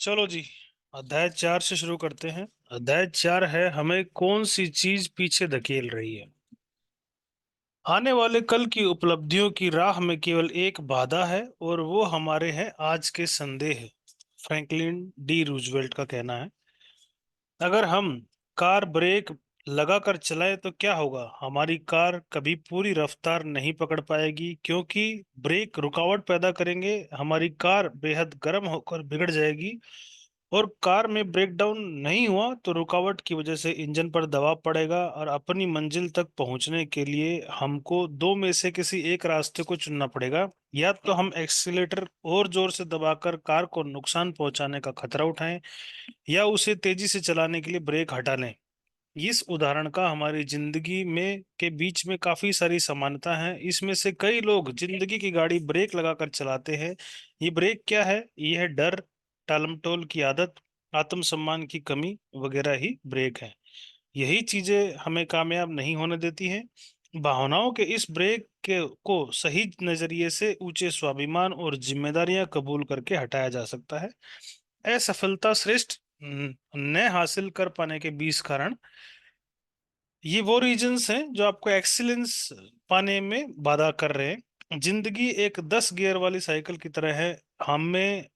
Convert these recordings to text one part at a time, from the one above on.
चलो जी। अध्याय 4 से शुरू करते हैं। अध्याय 4 है हमें कौन सी चीज पीछे धकेल रही है। आने वाले कल की उपलब्धियों की राह में केवल एक बाधा है और वो हमारे हैं आज के संदेह। फ्रैंकलिन डी रूजवेल्ट का कहना है। अगर हम कार ब्रेक लगाकर चलाएं तो क्या होगा। हमारी कार कभी पूरी रफ्तार नहीं पकड़ पाएगी क्योंकि ब्रेक रुकावट पैदा करेंगे। हमारी कार बेहद गर्म होकर बिगड़ जाएगी और कार में ब्रेकडाउन नहीं हुआ तो रुकावट की वजह से इंजन पर दबाव पड़ेगा और अपनी मंजिल तक पहुंचने के लिए हमको दो में से किसी एक रास्ते को चुनना पड़ेगा। या तो हम एक्सीलेटर और जोर से दबाकर कार को नुकसान पहुंचाने का खतरा उठाएं या उसे तेजी से चलाने के लिए ब्रेक हटा लें। इस उदाहरण का हमारी जिंदगी में के बीच में काफी सारी समानता है। इसमें से कई लोग जिंदगी की गाड़ी ब्रेक लगाकर चलाते हैं। ये ब्रेक क्या है। यह है डर, टालमटोल की आदत, आत्मसम्मान की कमी वगैरह ही ब्रेक है। यही चीजें हमें कामयाब नहीं होने देती हैं। भावनाओं के इस ब्रेक के को सही नजरिए से ऊंचे स्वाभिमान और जिम्मेदारियां कबूल करके हटाया जा सकता है। असफलता श्रेष्ठ न हासिल कर पाने के 20 कारण। ये वो रीजंस हैं जो आपको एक्सीलेंस पाने में बाधा कर रहे हैं। जिंदगी एक 10 गियर वाली साइकिल की तरह है। हमें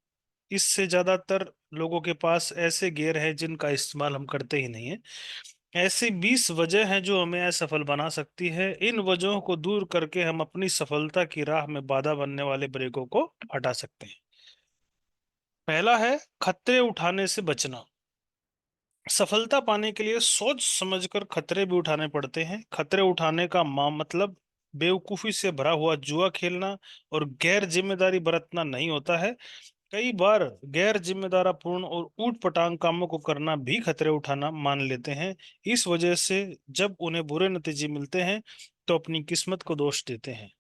इससे ज्यादातर लोगों के पास ऐसे गियर हैं जिनका इस्तेमाल हम करते ही नहीं है। ऐसी 20 वजह हैं जो हमें असफल बना सकती है। इन वजहों को दूर करके हम अपनी सफलता की राह में बाधा बनने वाले ब्रेकों को हटा सकते हैं। पहला है खतरे उठाने से बचना। सफलता पाने के लिए सोच समझकर खतरे भी उठाने पड़ते हैं। खतरे उठाने का मतलब बेवकूफी से भरा हुआ जुआ खेलना और गैर जिम्मेदारी बरतना नहीं होता है। कई बार गैर जिम्मेदारापूर्ण और ऊट पटांग कामों को करना भी खतरे उठाना मान लेते हैं। इस वजह से जब उन्हें बुरे नतीजे मिलते हैं तो अपनी किस्मत को दोष देते हैं।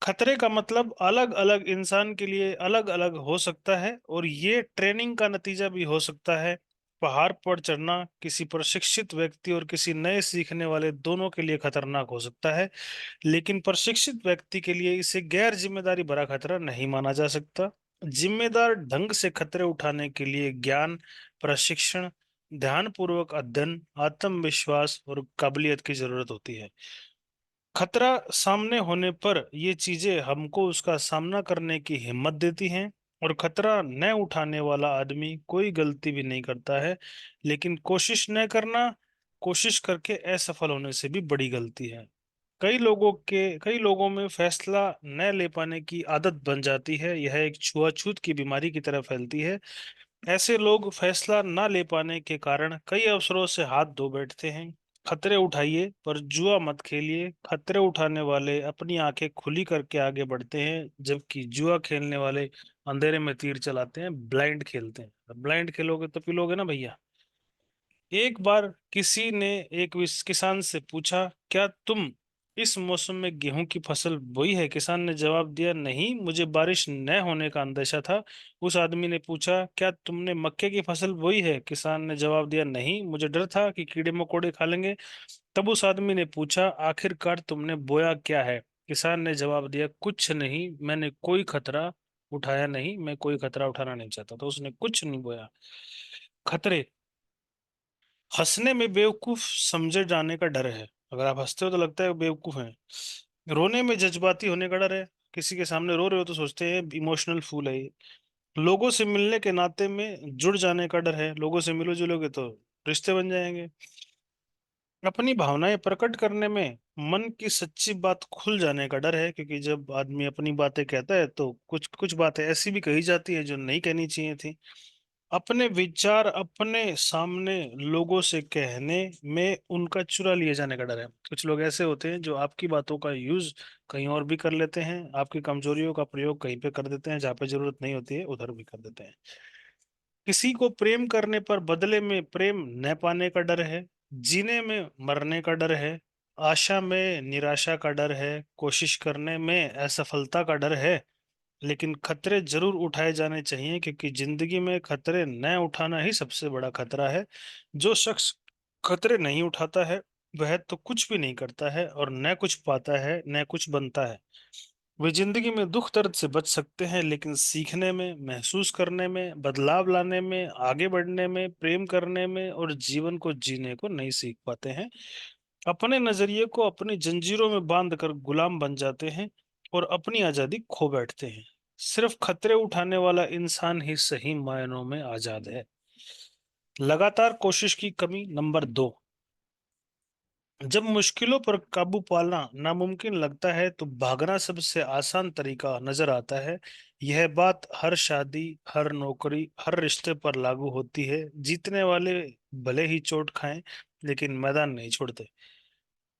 खतरे का मतलब अलग अलग इंसान के लिए अलग अलग हो सकता है और ये ट्रेनिंग का नतीजा भी हो सकता है। पहाड़ पर चढ़ना किसी प्रशिक्षित व्यक्ति और किसी नए सीखने वाले दोनों के लिए खतरनाक हो सकता है, लेकिन प्रशिक्षित व्यक्ति के लिए इसे गैर जिम्मेदारी भरा खतरा नहीं माना जा सकता। जिम्मेदार ढंग से खतरे उठाने के लिए ज्ञान, प्रशिक्षण, ध्यानपूर्वक अध्ययन, आत्मविश्वास और काबिलियत की जरूरत होती है। खतरा सामने होने पर ये चीजें हमको उसका सामना करने की हिम्मत देती हैं। और खतरा न उठाने वाला आदमी कोई गलती भी नहीं करता है, लेकिन कोशिश करके असफल होने से भी बड़ी गलती है। कई लोगों में फैसला न ले पाने की आदत बन जाती है। यह एक छुआछूत की बीमारी की तरह फैलती है। ऐसे लोग फैसला न ले पाने के कारण कई अवसरों से हाथ धो बैठते हैं। खतरे उठाइए पर जुआ मत खेलिए। खतरे उठाने वाले अपनी आंखें खुली करके आगे बढ़ते हैं, जबकि जुआ खेलने वाले अंधेरे में तीर चलाते हैं, ब्लाइंड खेलते हैं। ब्लाइंड खेलोगे तो पिलोगे ना भैया। एक बार किसी ने एक किसान से पूछा, क्या तुम इस मौसम में गेहूं की फसल बोई है। किसान ने जवाब दिया, नहीं, मुझे बारिश न होने का अंदेशा था। उस आदमी ने पूछा, क्या तुमने मक्के की फसल बोई है। किसान ने जवाब दिया, नहीं, मुझे डर था कि कीड़े मकोड़े खा लेंगे। तब उस आदमी ने पूछा, आखिरकार तुमने बोया क्या है। किसान ने जवाब दिया, कुछ नहीं, मैंने कोई खतरा उठाया नहीं, मैं कोई खतरा उठाना नहीं चाहता, तो उसने कुछ नहीं बोया। खतरे। हंसने में बेवकूफ समझे जाने का डर है। अगर आप हंसते हो तो लगता है बेवकूफ हैं। रोने में जज्बाती होने का डर है। किसी के सामने रो रहे हो तो सोचते हैं इमोशनल फूल है ये। लोगों से मिलने के नाते में जुड़ जाने का डर है। लोगों से मिलो जुलोगे तो रिश्ते बन जाएंगे। अपनी भावनाएं प्रकट करने में मन की सच्ची बात खुल जाने का डर है, क्योंकि जब आदमी अपनी बातें कहता है तो कुछ कुछ बातें ऐसी भी कही जाती है जो नहीं कहनी चाहिए थी। अपने विचार अपने सामने लोगों से कहने में उनका चुरा लिए जाने का डर है। कुछ लोग ऐसे होते हैं जो आपकी बातों का यूज कहीं और भी कर लेते हैं, आपकी कमजोरियों का प्रयोग कहीं पे कर देते हैं, जहाँ पे जरूरत नहीं होती है उधर भी कर देते हैं। किसी को प्रेम करने पर बदले में प्रेम न पाने का डर है। जीने में मरने का डर है। आशा में निराशा का डर है। कोशिश करने में असफलता का डर है। लेकिन खतरे जरूर उठाए जाने चाहिए, क्योंकि जिंदगी में खतरे न उठाना ही सबसे बड़ा खतरा है। जो शख्स खतरे नहीं उठाता है वह तो कुछ भी नहीं करता है और न कुछ पाता है न कुछ बनता है। वे जिंदगी में दुख दर्द से बच सकते हैं, लेकिन सीखने में, महसूस करने में, बदलाव लाने में, आगे बढ़ने में, प्रेम करने में और जीवन को जीने को नहीं सीख पाते हैं। अपने नजरिए को अपनी जंजीरों में बांध कर गुलाम बन जाते हैं और अपनी आजादी खो बैठते हैं। सिर्फ खतरे उठाने वाला इंसान ही सही मायनों में आजाद है। लगातार कोशिश की कमी नंबर 2। जब मुश्किलों पर काबू पाना नामुमकिन लगता है तो भागना सबसे आसान तरीका नजर आता है। यह बात हर शादी, हर नौकरी, हर रिश्ते पर लागू होती है। जीतने वाले भले ही चोट खाएं, लेकिन मैदान नहीं छोड़ते।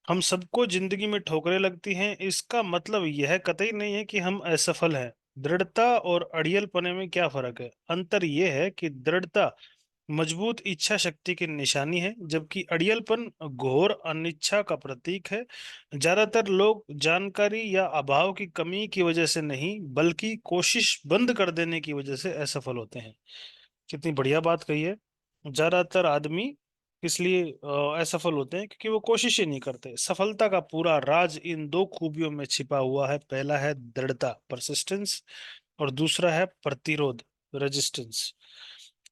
हम सबको जिंदगी में ठोकरें लगती हैं, इसका मतलब यह कतई नहीं है कि हम असफल हैं। दृढ़ता और अड़ियलपने में क्या फर्क है? अंतर यह है कि दृढ़ता मजबूत इच्छा शक्ति की निशानी है, जबकि अड़ियलपन घोर अनिच्छा का प्रतीक है। ज्यादातर लोग जानकारी या अभाव की कमी की वजह से नहीं, बल्कि कोशिश बंद कर देने की वजह से असफल होते हैं। कितनी बढ़िया बात कही है। ज्यादातर आदमी इसलिए असफल होते हैं क्योंकि वो कोशिश ही नहीं करते। सफलता का पूरा राज इन दो खूबियों में छिपा हुआ है। पहला है दृढ़ता, परसिस्टेंस, और दूसरा है प्रतिरोध, रेजिस्टेंस।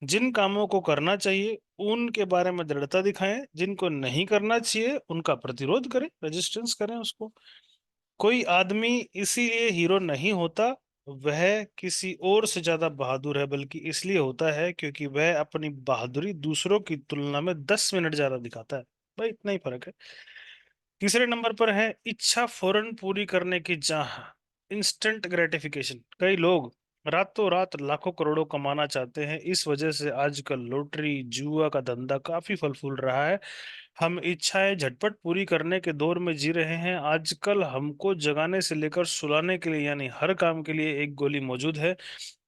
जिन कामों को करना चाहिए उनके बारे में दृढ़ता दिखाएं, जिनको नहीं करना चाहिए उनका प्रतिरोध करें, रेजिस्टेंस करें उसको। कोई आदमी इसीलिए हीरो नहीं होता वह किसी और से ज्यादा बहादुर है, बल्कि इसलिए होता है क्योंकि वह अपनी बहादुरी दूसरों की तुलना में 10 मिनट ज्यादा दिखाता है। भाई इतना ही फर्क है। तीसरे नंबर पर है इच्छा फौरन पूरी करने की चाह, इंस्टेंट ग्रेटिफिकेशन। कई लोग रातों रात लाखों करोड़ों कमाना चाहते हैं। इस वजह से आजकल लॉटरी, जुआ का धंधा काफी फल फूल रहा है। हम इच्छाएं झटपट पूरी करने के दौर में जी रहे हैं। आजकल हमको जगाने से लेकर सुलाने के लिए, यानी हर काम के लिए एक गोली मौजूद है।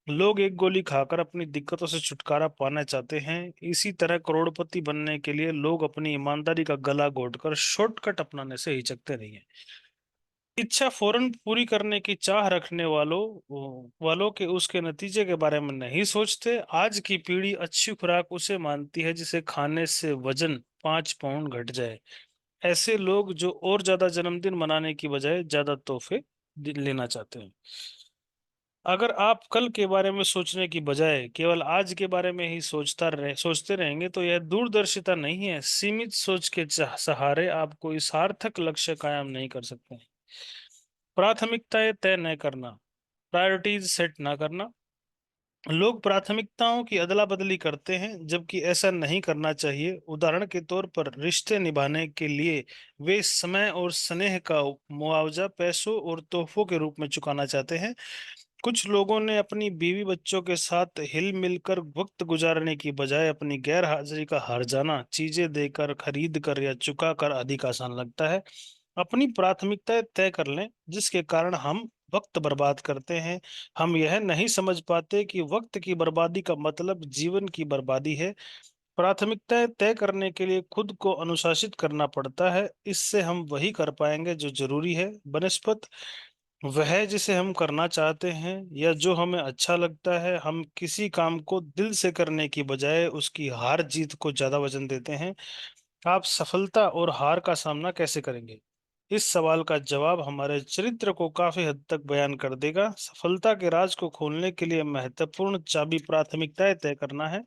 लोग एक गोली खाकर अपनी दिक्कतों से छुटकारा पाना चाहते हैं। इसी तरह करोड़पति बनने के लिए लोग अपनी ईमानदारी का गला घोटकर शॉर्टकट अपनाने से हिचकते नहीं हैं। इच्छा फौरन पूरी करने की चाह रखने वालों के उसके नतीजे के बारे में नहीं सोचते। आज की पीढ़ी अच्छी खुराक उसे मानती है जिसे खाने से वजन 5 पाउंड घट जाए। ऐसे लोग जो और ज्यादा जन्मदिन मनाने की बजाय ज्यादा तोहफे लेना चाहते हैं। अगर आप कल के बारे में सोचने की बजाय केवल आज के बारे में ही सोचते रहेंगे तो यह दूरदर्शिता नहीं है। सीमित सोच के सहारे आप कोई सार्थक लक्ष्य कायम नहीं कर सकते। प्राथमिकताएं तय न करना, प्रायोरिटीज सेट ना करना। लोग प्राथमिकताओं की अदला बदली करते हैं, जबकि ऐसा नहीं करना चाहिए। उदाहरण के तौर पर रिश्ते निभाने के लिए वे समय और स्नेह का मुआवजा पैसों और तोहफों के रूप में चुकाना चाहते हैं। कुछ लोगों ने अपनी बीवी बच्चों के साथ हिल मिलकर वक्त गुजारने की बजाय अपनी गैर हाजिरी का हर्जाना चीजें देकर, खरीद कर या चुका कर अधिक आसान लगता है। अपनी प्राथमिकताएं तय कर लें, जिसके कारण हम वक्त बर्बाद करते हैं। हम यह नहीं समझ पाते कि वक्त की बर्बादी का मतलब जीवन की बर्बादी है। प्राथमिकताएं तय करने के लिए खुद को अनुशासित करना पड़ता है। इससे हम वही कर पाएंगे जो जरूरी है, बनस्पत वह जिसे हम करना चाहते हैं या जो हमें अच्छा लगता है। हम किसी काम को दिल से करने की बजाय उसकी हार जीत को ज्यादा वजन देते हैं। आप सफलता और हार का सामना कैसे करेंगे? इस सवाल का जवाब हमारे चरित्र को काफी हद तक बयान कर देगा। सफलता के राज को खोलने के लिए महत्वपूर्ण चाबी प्राथमिकताएं तय करना है।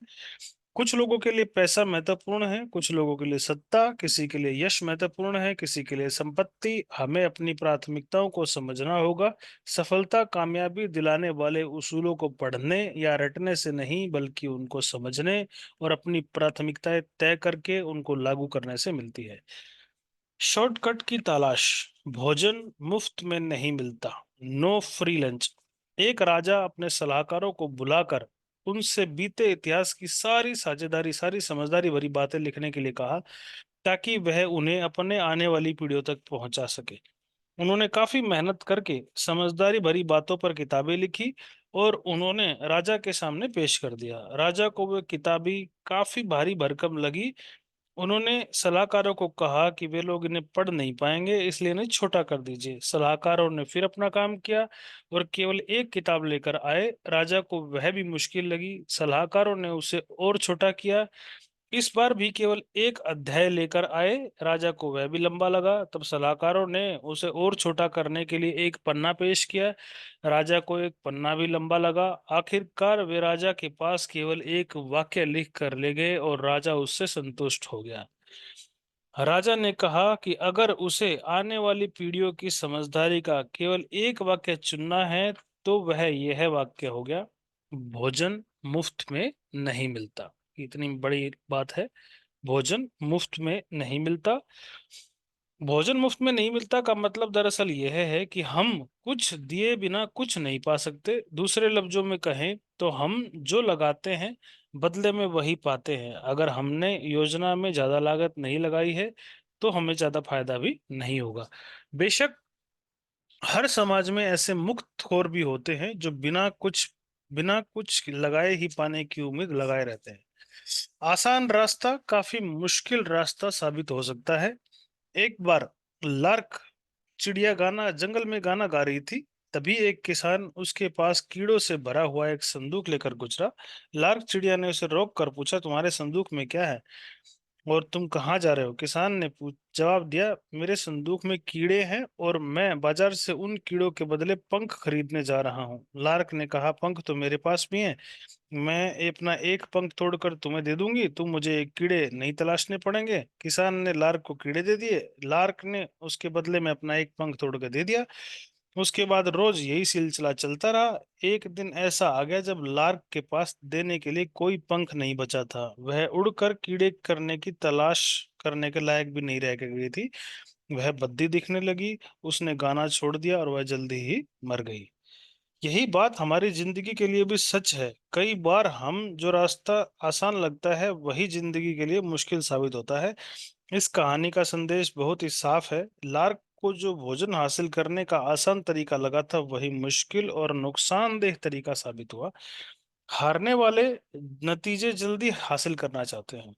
कुछ लोगों के लिए पैसा महत्वपूर्ण है, कुछ लोगों के लिए सत्ता, किसी के लिए यश महत्वपूर्ण है, किसी के लिए संपत्ति। हमें अपनी प्राथमिकताओं को समझना होगा। सफलता कामयाबी दिलाने वाले उसूलों को पढ़ने या रटने से नहीं, बल्कि उनको समझने और अपनी प्राथमिकताएं तय करके उनको लागू करने से मिलती है। शॉर्टकट की तलाश, भोजन मुफ्त में नहीं मिलता, नो फ्री लंच। एक राजा अपने सलाहकारों को बुलाकर उनसे बीते इतिहास की सारी साझेदारी, सारी समझदारी भरी बातें लिखने के लिए कहा, ताकि वह उन्हें अपने आने वाली पीढ़ियों तक पहुंचा सके। उन्होंने काफी मेहनत करके समझदारी भरी बातों पर किताबें लिखी और उन्होंने राजा के सामने पेश कर दिया। राजा को वह किताबें काफी भारी भरकम लगी। उन्होंने सलाहकारों को कहा कि वे लोग इन्हें पढ़ नहीं पाएंगे, इसलिए इन्हें छोटा कर दीजिए। सलाहकारों ने फिर अपना काम किया और केवल एक किताब लेकर आए। राजा को वह भी मुश्किल लगी। सलाहकारों ने उसे और छोटा किया। इस बार भी केवल एक अध्याय लेकर आए। राजा को वह भी लंबा लगा। तब सलाहकारों ने उसे और छोटा करने के लिए एक पन्ना पेश किया। राजा को एक पन्ना भी लंबा लगा। आखिरकार वे राजा के पास केवल एक वाक्य लिख कर ले गए और राजा उससे संतुष्ट हो गया। राजा ने कहा कि अगर उसे आने वाली पीढ़ियों की समझदारी का केवल एक वाक्य चुनना है तो वह यह वाक्य हो गया, भोजन मुफ्त में नहीं मिलता। इतनी बड़ी बात है, भोजन मुफ्त में नहीं मिलता। भोजन मुफ्त में नहीं मिलता का मतलब दरअसल यह है कि हम कुछ दिए बिना कुछ नहीं पा सकते। दूसरे लफ्जों में कहें तो हम जो लगाते हैं बदले में वही पाते हैं। अगर हमने योजना में ज्यादा लागत नहीं लगाई है तो हमें ज्यादा फायदा भी नहीं होगा। बेशक हर समाज में ऐसे मुक्तखोर भी होते हैं जो बिना कुछ लगाए ही पाने की उम्मीद लगाए रहते हैं। आसान रास्ता काफी मुश्किल रास्ता साबित हो सकता है। एक बार लार्क चिड़िया गाना जंगल में गाना गा रही थी। तभी एक किसान उसके पास कीड़ों से भरा हुआ एक संदूक लेकर गुजरा। लार्क चिड़िया ने उसे रोक कर पूछा, तुम्हारे संदूक में क्या है और तुम कहाँ जा रहे हो? किसान ने जवाब दिया, मेरे संदूक में कीड़े हैं और मैं बाजार से उन कीड़ों के बदले पंख खरीदने जा रहा हूँ। लार्क ने कहा, पंख तो मेरे पास भी हैं। मैं अपना एक पंख तोड़कर तुम्हें दे दूंगी, तुम मुझे कीड़े नहीं तलाशने पड़ेंगे। किसान ने लार्क को कीड़े दे दिए। लार्क ने उसके बदले में अपना एक पंख तोड़कर दे दिया। उसके बाद रोज यही सिलसिला चलता रहा। एक दिन ऐसा आ गया जब लार्क के पास देने के लिए कोई पंख नहीं बचा था। वह उड़कर कीड़े करने की तलाश करने के लायक भी नहीं रह के गई थी। वह बद्दी दिखने लगी। उसने गाना छोड़ दिया और वह जल्दी ही मर गई। यही बात हमारी जिंदगी के लिए भी सच है। कई बार हम जो रास्ता आसान लगता है वही जिंदगी के लिए मुश्किल साबित होता है। इस कहानी का संदेश बहुत ही साफ है। लार्क को जो भोजन हासिल करने का आसान तरीका लगा था वही मुश्किल और नुकसानदेह तरीका साबित हुआ। हारने वाले नतीजे जल्दी हासिल करना चाहते हैं।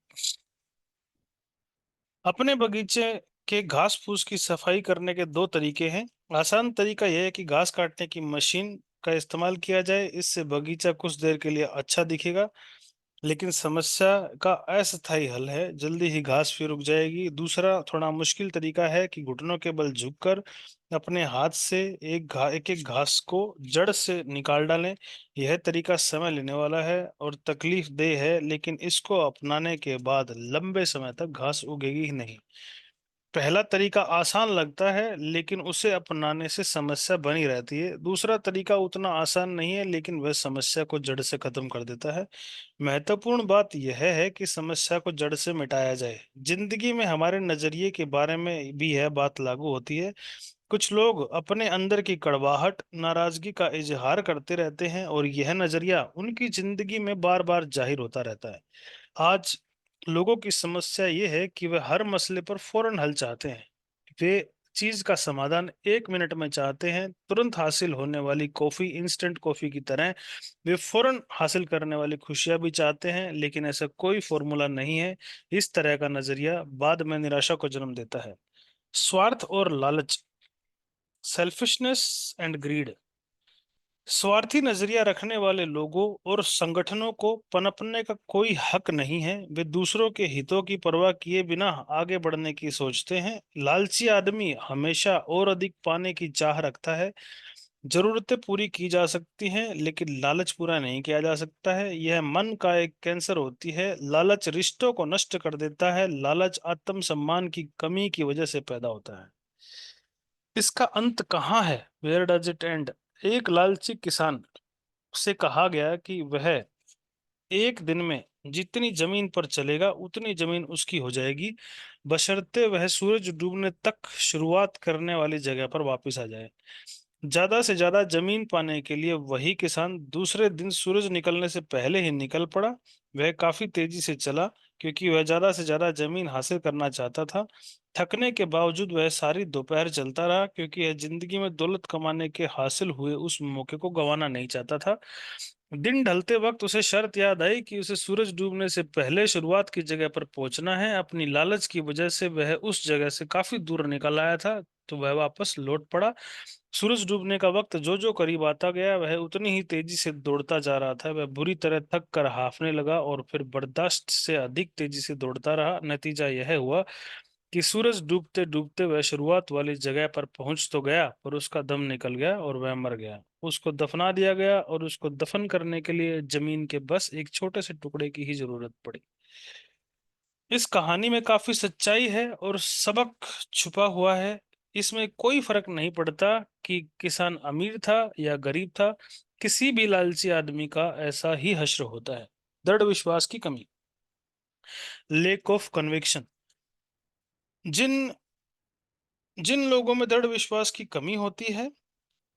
अपने बगीचे के घास फूस की सफाई करने के दो तरीके हैं। आसान तरीका यह है कि घास काटने की मशीन का इस्तेमाल किया जाए। इससे बगीचा कुछ देर के लिए अच्छा दिखेगा, लेकिन समस्या का अस्थायी हल है, जल्दी ही घास फिर उग जाएगी। दूसरा थोड़ा मुश्किल तरीका है कि घुटनों के बल झुककर अपने हाथ से एक एक घास को जड़ से निकाल डालें। यह तरीका समय लेने वाला है और तकलीफ देह है, लेकिन इसको अपनाने के बाद लंबे समय तक घास उगेगी ही नहीं। पहला तरीका आसान लगता है लेकिन उसे अपनाने से समस्या बनी रहती है। दूसरा तरीका उतना आसान नहीं है लेकिन वह समस्या को जड़ से खत्म कर देता है। महत्वपूर्ण बात यह है कि समस्या को जड़ से मिटाया जाए। जिंदगी में हमारे नजरिए के बारे में भी यह बात लागू होती है। कुछ लोग अपने अंदर की कड़वाहट, नाराजगी का इजहार करते रहते हैं और यह नजरिया उनकी जिंदगी में बार बार जाहिर होता रहता है। आज लोगों की समस्या ये है कि वे हर मसले पर फौरन हल चाहते हैं। वे चीज का समाधान एक मिनट में चाहते हैं, तुरंत हासिल होने वाली कॉफी, इंस्टेंट कॉफी की तरह। वे फौरन हासिल करने वाली खुशियां भी चाहते हैं, लेकिन ऐसा कोई फॉर्मूला नहीं है। इस तरह का नजरिया बाद में निराशा को जन्म देता है। स्वार्थ और लालच, सेल्फिशनेस एंड ग्रीड। स्वार्थी नजरिया रखने वाले लोगों और संगठनों को पनपने का कोई हक नहीं है। वे दूसरों के हितों की परवाह किए बिना आगे बढ़ने की सोचते हैं। लालची आदमी हमेशा और अधिक पाने की चाह रखता है। जरूरतें पूरी की जा सकती हैं लेकिन लालच पूरा नहीं किया जा सकता है। यह मन का एक कैंसर होती है। लालच रिश्तों को नष्ट कर देता है। लालच आत्मसम्मान की कमी की वजह से पैदा होता है। इसका अंत कहाँ है? Where does it end? एक लालची किसान से कहा गया कि वह एक दिन में जितनी जमीन पर चलेगा उतनी जमीन उसकी हो जाएगी, बशर्ते वह सूरज डूबने तक शुरुआत करने वाली जगह पर वापस आ जाए। ज्यादा से ज्यादा जमीन पाने के लिए वही किसान दूसरे दिन सूरज निकलने से पहले ही निकल पड़ा। वह काफी तेजी से चला क्योंकि वह ज्यादा से ज्यादा जमीन हासिल करना चाहता था। थकने के बावजूद वह सारी दोपहर चलता रहा क्योंकि वह जिंदगी में दौलत कमाने के हासिल हुए उस मौके को गंवाना नहीं चाहता था। दिन ढलते वक्त उसे शर्त याद आई कि उसे सूरज डूबने से पहले शुरुआत की जगह पर पहुंचना है। अपनी लालच की वजह से वह उस जगह से काफी दूर निकल आया था। तो वह वापस लौट पड़ा। सूरज डूबने का वक्त जो जो करीब आता गया, वह उतनी ही तेजी से दौड़ता जा रहा था। वह बुरी तरह थक कर हांफने लगा और फिर बर्दाश्त से अधिक तेजी से दौड़ता रहा। नतीजा यह हुआ कि सूरज डूबते डूबते वह शुरुआत वाली जगह पर पहुंच तो गया, पर उसका दम निकल गया और वह मर गया। उसको दफना दिया गया और उसको दफन करने के लिए जमीन के बस एक छोटे से टुकड़े की ही जरूरत पड़ी। इस कहानी में काफी सच्चाई है और सबक छुपा हुआ है। इसमें कोई फर्क नहीं पड़ता कि किसान अमीर था या गरीब था, किसी भी लालची आदमी का ऐसा ही हश्र होता है। दृढ़ विश्वास की कमी, लेक ऑफ कन्विक्शन। जिन जिन लोगों में दृढ़ विश्वास की कमी होती है,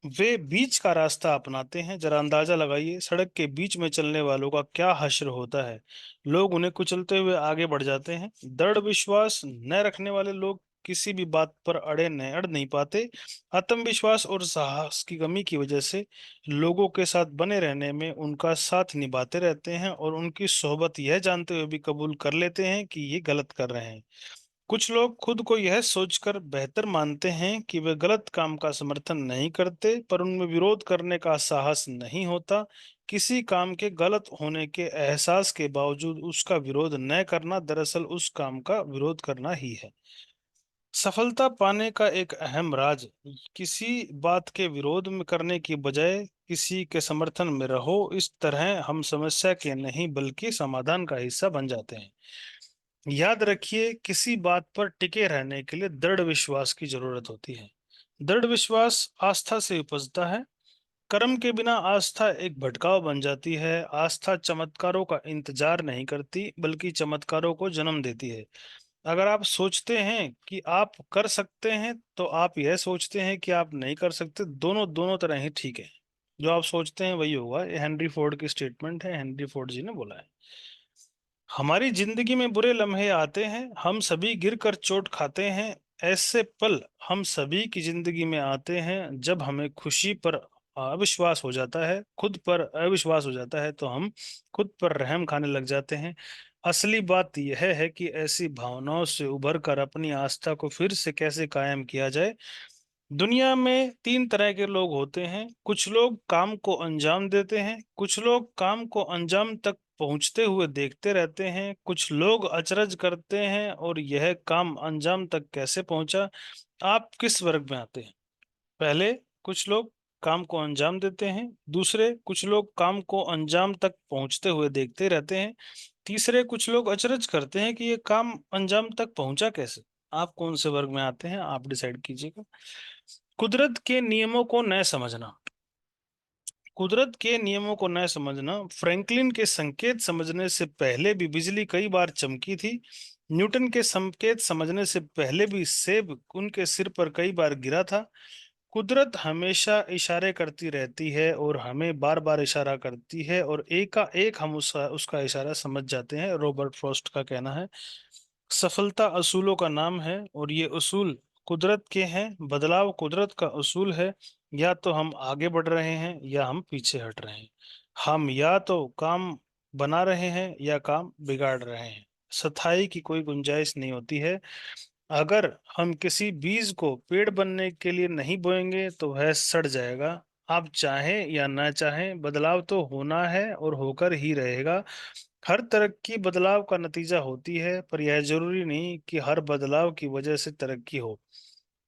वे बीच का रास्ता अपनाते हैं। जरा अंदाजा लगाइए, सड़क के बीच में चलने वालों का क्या हश्र होता है। लोग उन्हें कुचलते हुए आगे बढ़ जाते हैं। दृढ़ विश्वास न रखने वाले लोग किसी भी बात पर अड़ नहीं पाते। आत्मविश्वास और साहस की कमी की वजह से लोगों के साथ बने रहने में उनका साथ निभाते रहते हैं और उनकी सोहबत यह जानते हुए भी कबूल कर लेते हैं कि ये गलत कर रहे हैं। कुछ लोग खुद को यह सोचकर बेहतर मानते हैं कि वे गलत काम का समर्थन नहीं करते, पर उनमें विरोध करने का साहस नहीं होता। किसी काम के गलत होने के एहसास के बावजूद उसका विरोध न करना दरअसल उस काम का विरोध करना ही है। सफलता पाने का एक अहम राज, किसी बात के विरोध में करने की बजाय किसी के समर्थन में रहो। इस तरह हम समस्या के नहीं बल्कि समाधान का हिस्सा बन जाते हैं। याद रखिए, किसी बात पर टिके रहने के लिए दृढ़ विश्वास की जरूरत होती है। दृढ़ विश्वास आस्था से उपजता है। कर्म के बिना आस्था एक भटकाव बन जाती है। आस्था चमत्कारों का इंतजार नहीं करती, बल्कि चमत्कारों को जन्म देती है। अगर आप सोचते हैं कि आप कर सकते हैं, तो आप यह सोचते हैं कि आप नहीं कर सकते। दोनों दोनों तरह ही ठीक है। जो आप सोचते हैं वही होगा। ये हेनरी फोर्ड की स्टेटमेंट है, हेनरी फोर्ड जी ने बोला है। हमारी जिंदगी में बुरे लम्हे आते हैं, हम सभी गिरकर चोट खाते हैं। ऐसे पल हम सभी की जिंदगी में आते हैं जब हमें खुशी पर अविश्वास हो जाता है, खुद पर अविश्वास हो जाता है, तो हम खुद पर रहम खाने लग जाते हैं। असली बात यह है कि ऐसी भावनाओं से उभर कर अपनी आस्था को फिर से कैसे कायम किया जाए। दुनिया में तीन तरह के लोग होते हैं। कुछ लोग काम को अंजाम देते हैं, कुछ लोग काम को अंजाम तक पहुंचते हुए देखते रहते हैं, कुछ लोग अचरज करते हैं और यह काम अंजाम तक कैसे पहुंचा। आप किस वर्ग में आते हैं? पहले, कुछ लोग काम को अंजाम देते हैं। दूसरे, कुछ लोग काम को अंजाम तक पहुंचते हुए देखते रहते हैं। तीसरे, कुछ लोग अचरज करते हैं कि ये काम अंजाम तक पहुंचा कैसे। आप कौन से वर्ग में आते हैं, आप डिसाइड कीजिएगा। कुदरत के नियमों को न समझना। कुदरत के नियमों को न समझना। फ्रैंकलिन के संकेत समझने से पहले भी बिजली कई बार चमकी थी। न्यूटन के संकेत समझने से पहले भी सेब उनके सिर पर कई बार गिरा था। कुदरत हमेशा इशारे करती रहती है और हमें बार बार इशारा करती है, और एक का एक हम उसका इशारा समझ जाते हैं। रॉबर्ट फ्रॉस्ट का कहना है, सफलता असूलों का नाम है और ये उसूल कुदरत के हैं। बदलाव कुदरत का उसूल है। या तो हम आगे बढ़ रहे हैं या हम पीछे हट रहे हैं। हम या तो काम बना रहे हैं या काम बिगाड़ रहे हैं। सथाई की कोई गुंजाइश नहीं होती है। अगर हम किसी बीज को पेड़ बनने के लिए नहीं बोएंगे तो वह सड़ जाएगा। आप चाहें या ना चाहें, बदलाव तो होना है और होकर ही रहेगा। हर तरक्की बदलाव का नतीजा होती है, पर यह जरूरी नहीं कि हर बदलाव की वजह से तरक्की हो।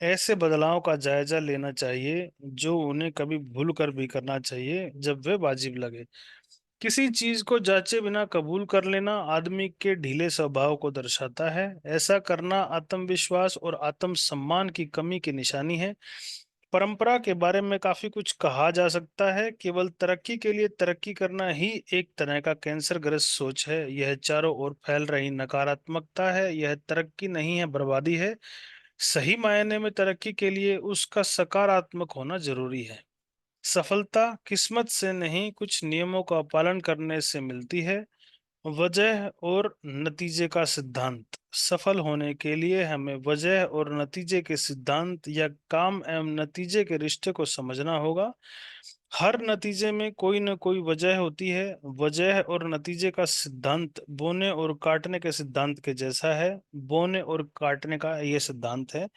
ऐसे बदलाव का जायजा लेना चाहिए जो उन्हें कभी भूल कर भी करना चाहिए जब वे वाजिब लगे। किसी चीज को जांचे बिना कबूल कर लेना आदमी के ढीले स्वभाव को दर्शाता है। ऐसा करना आत्मविश्वास और आत्मसम्मान की कमी की निशानी है। परंपरा के बारे में काफी कुछ कहा जा सकता है। केवल तरक्की के लिए तरक्की करना ही एक तरह का कैंसर ग्रस्त सोच है। यह चारों ओर फैल रही नकारात्मकता है। यह तरक्की नहीं है, बर्बादी है। सही मायने में तरक्की के लिए उसका सकारात्मक होना जरूरी है। सफलता किस्मत से नहीं, कुछ नियमों का पालन करने से मिलती है। वजह और नतीजे का सिद्धांत। सफल होने के लिए हमें वजह और नतीजे के सिद्धांत या काम एवं नतीजे के रिश्ते को समझना होगा। हर नतीजे में कोई न कोई वजह होती है। वजह और नतीजे का सिद्धांत बोने और काटने के सिद्धांत के जैसा है। बोने और काटने का ये सिद्धांत है।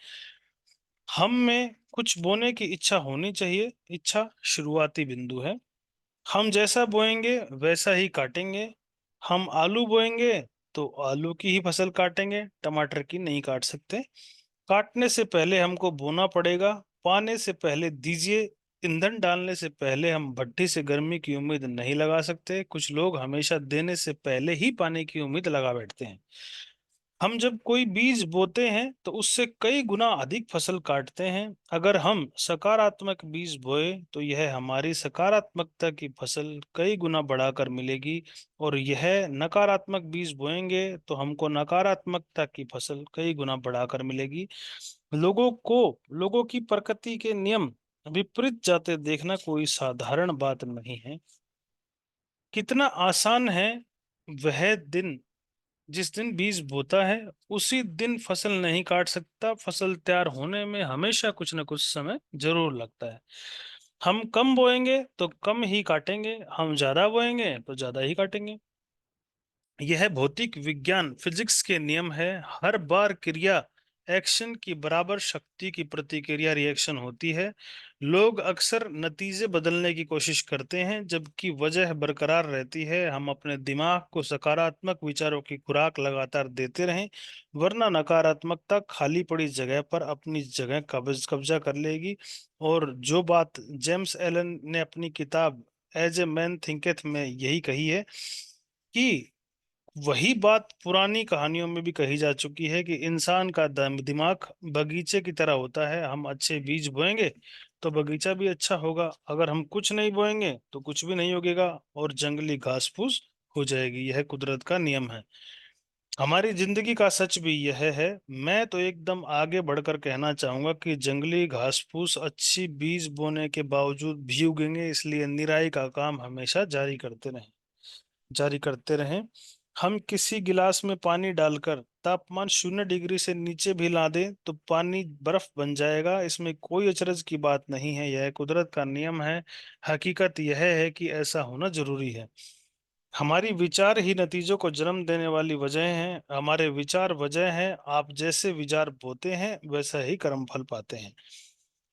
हम में कुछ बोने की इच्छा होनी चाहिए। इच्छा शुरुआती बिंदु है। हम जैसा बोएंगे वैसा ही काटेंगे। हम आलू बोएंगे तो आलू की ही फसल काटेंगे, टमाटर की नहीं काट सकते। काटने से पहले हमको बोना पड़ेगा। पाने से पहले दीजिए। ईंधन डालने से पहले हम भट्टी से गर्मी की उम्मीद नहीं लगा सकते। कुछ लोग हमेशा देने से पहले ही पाने की उम्मीद लगा बैठते हैं। हम जब कोई बीज बोते हैं तो उससे कई गुना अधिक फसल काटते हैं। अगर हम सकारात्मक बीज बोए तो यह हमारी सकारात्मकता की फसल कई गुना बढ़ाकर मिलेगी, और यह नकारात्मक बीज बोएंगे तो हमको नकारात्मकता की फसल कई गुना बढ़ाकर मिलेगी। लोगों की प्रकृति के नियम विपरीत जाते देखना कोई साधारण बात नहीं है। कितना आसान है वह दिन जिस दिन बीज बोता है उसी दिन फसल नहीं काट सकता। फसल तैयार होने में हमेशा कुछ न कुछ समय जरूर लगता है। हम कम बोएंगे तो कम ही काटेंगे, हम ज्यादा बोएंगे तो ज्यादा ही काटेंगे। यह भौतिक विज्ञान फिजिक्स के नियम है। हर बार क्रिया एक्शन की बराबर शक्ति की प्रतिक्रिया रिएक्शन होती है। लोग अक्सर नतीजे बदलने की कोशिश करते हैं जबकि वजह बरकरार रहती है। हम अपने दिमाग को सकारात्मक विचारों की खुराक लगातार देते रहें, वरना नकारात्मकता खाली पड़ी जगह पर अपनी जगह कब्जा कर लेगी। और जो बात जेम्स एलन ने अपनी किताब एज ए मैन थिंकेथ में यही कही है, कि वही बात पुरानी कहानियों में भी कही जा चुकी है कि इंसान का दिमाग बगीचे की तरह होता है। हम अच्छे बीज बोएंगे तो बगीचा भी अच्छा होगा, अगर हम कुछ नहीं बोएंगे तो कुछ भी नहीं उगेगा और जंगली घास फूस हो जाएगी। यह कुदरत का नियम है। हमारी जिंदगी का सच भी यह है। मैं तो एकदम आगे बढ़कर कहना चाहूंगा कि जंगली घास फूस अच्छी बीज बोने के बावजूद भी उगेंगे, इसलिए निराई का काम हमेशा जारी करते रहें। हम किसी गिलास में पानी डालकर तापमान 0 डिग्री से नीचे भी ला दें तो पानी बर्फ बन जाएगा। इसमें कोई अचरज की बात नहीं है, यह कुदरत का नियम है। हकीकत यह है कि ऐसा होना जरूरी है। हमारी विचार ही नतीजों को जन्म देने वाली वजह हैं। हमारे विचार वजह हैं। आप जैसे विचार बोते हैं वैसा ही कर्म फल पाते हैं।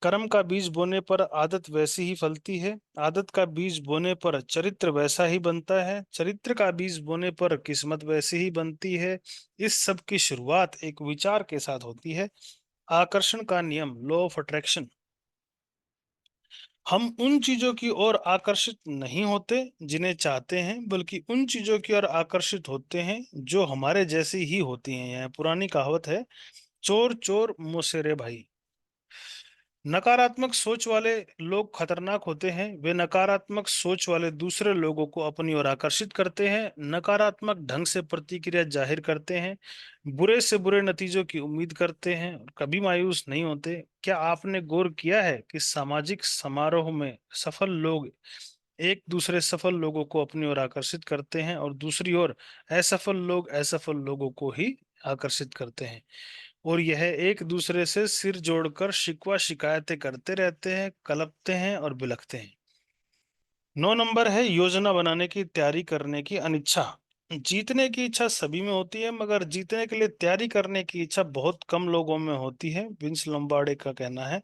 कर्म का बीज बोने पर आदत वैसी ही फलती है। आदत का बीज बोने पर चरित्र वैसा ही बनता है। चरित्र का बीज बोने पर किस्मत वैसी ही बनती है। इस सब की शुरुआत एक विचार के साथ होती है। आकर्षण का नियम, लॉ ऑफ अट्रैक्शन। हम उन चीजों की ओर आकर्षित नहीं होते जिन्हें चाहते हैं, बल्कि उन चीजों की ओर आकर्षित होते हैं जो हमारे जैसी ही होती हैं। यह पुरानी कहावत है, चोर चोर मुसेरे भाई। नकारात्मक सोच वाले लोग खतरनाक होते हैं। वे नकारात्मक सोच वाले दूसरे लोगों को अपनी ओर आकर्षित करते हैं, नकारात्मक ढंग से प्रतिक्रिया जाहिर करते हैं, बुरे से बुरे नतीजों की उम्मीद करते हैं और कभी मायूस नहीं होते। क्या आपने गौर किया है कि सामाजिक समारोह में सफल लोग एक दूसरे सफल लोगों को अपनी ओर आकर्षित करते हैं और दूसरी ओर असफल लोग असफल लोगों को ही आकर्षित करते हैं, और यह एक दूसरे से सिर जोड़कर शिकवा शिकायतें करते रहते हैं, कलपते हैं और बिलखते हैं। 9 नंबर है योजना बनाने की तैयारी करने की अनिच्छा। जीतने की इच्छा सभी में होती है, मगर जीतने के लिए तैयारी करने की इच्छा बहुत कम लोगों में होती है। विंस लombardi का कहना है,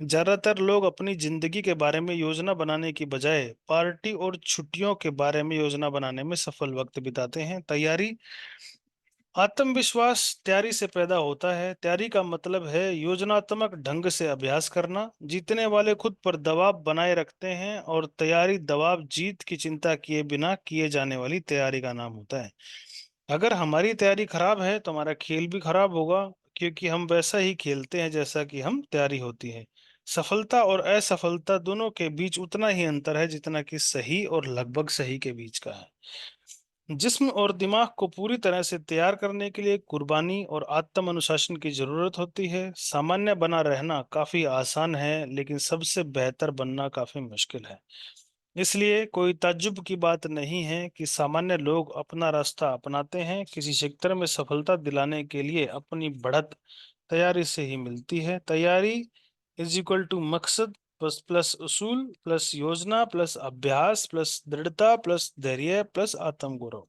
ज्यादातर लोग अपनी जिंदगी के बारे में योजना बनाने की बजाय पार्टी और छुट्टियों के बारे में योजना बनाने में सफल वक्त बिताते हैं। तैयारी, आत्मविश्वास तैयारी से पैदा होता है। तैयारी का मतलब है योजनात्मक ढंग से अभ्यास करना। जीतने वाले खुद पर दबाव बनाए रखते हैं, और तैयारी दबाव जीत की चिंता किए बिना किए जाने वाली तैयारी का नाम होता है। अगर हमारी तैयारी खराब है तो हमारा खेल भी खराब होगा, क्योंकि हम वैसा ही खेलते हैं जैसा कि हम तैयारी होती है। सफलता और असफलता दोनों के बीच उतना ही अंतर है जितना कि सही और लगभग सही के बीच का है। जिस्म और दिमाग को पूरी तरह से तैयार करने के लिए कुर्बानी और आत्म अनुशासन की जरूरत होती है। सामान्य बना रहना काफी आसान है, लेकिन सबसे बेहतर बनना काफी मुश्किल है। इसलिए कोई ताज्जुब की बात नहीं है कि सामान्य लोग अपना रास्ता अपनाते हैं। किसी क्षेत्र में सफलता दिलाने के लिए अपनी बढ़त तैयारी से ही मिलती है। तैयारी इज इक्वल टू मकसद प्लस प्लस उसूल प्लस योजना प्लस अभ्यास प्लस दृढ़ता प्लस धैर्य प्लस आत्मगौरव।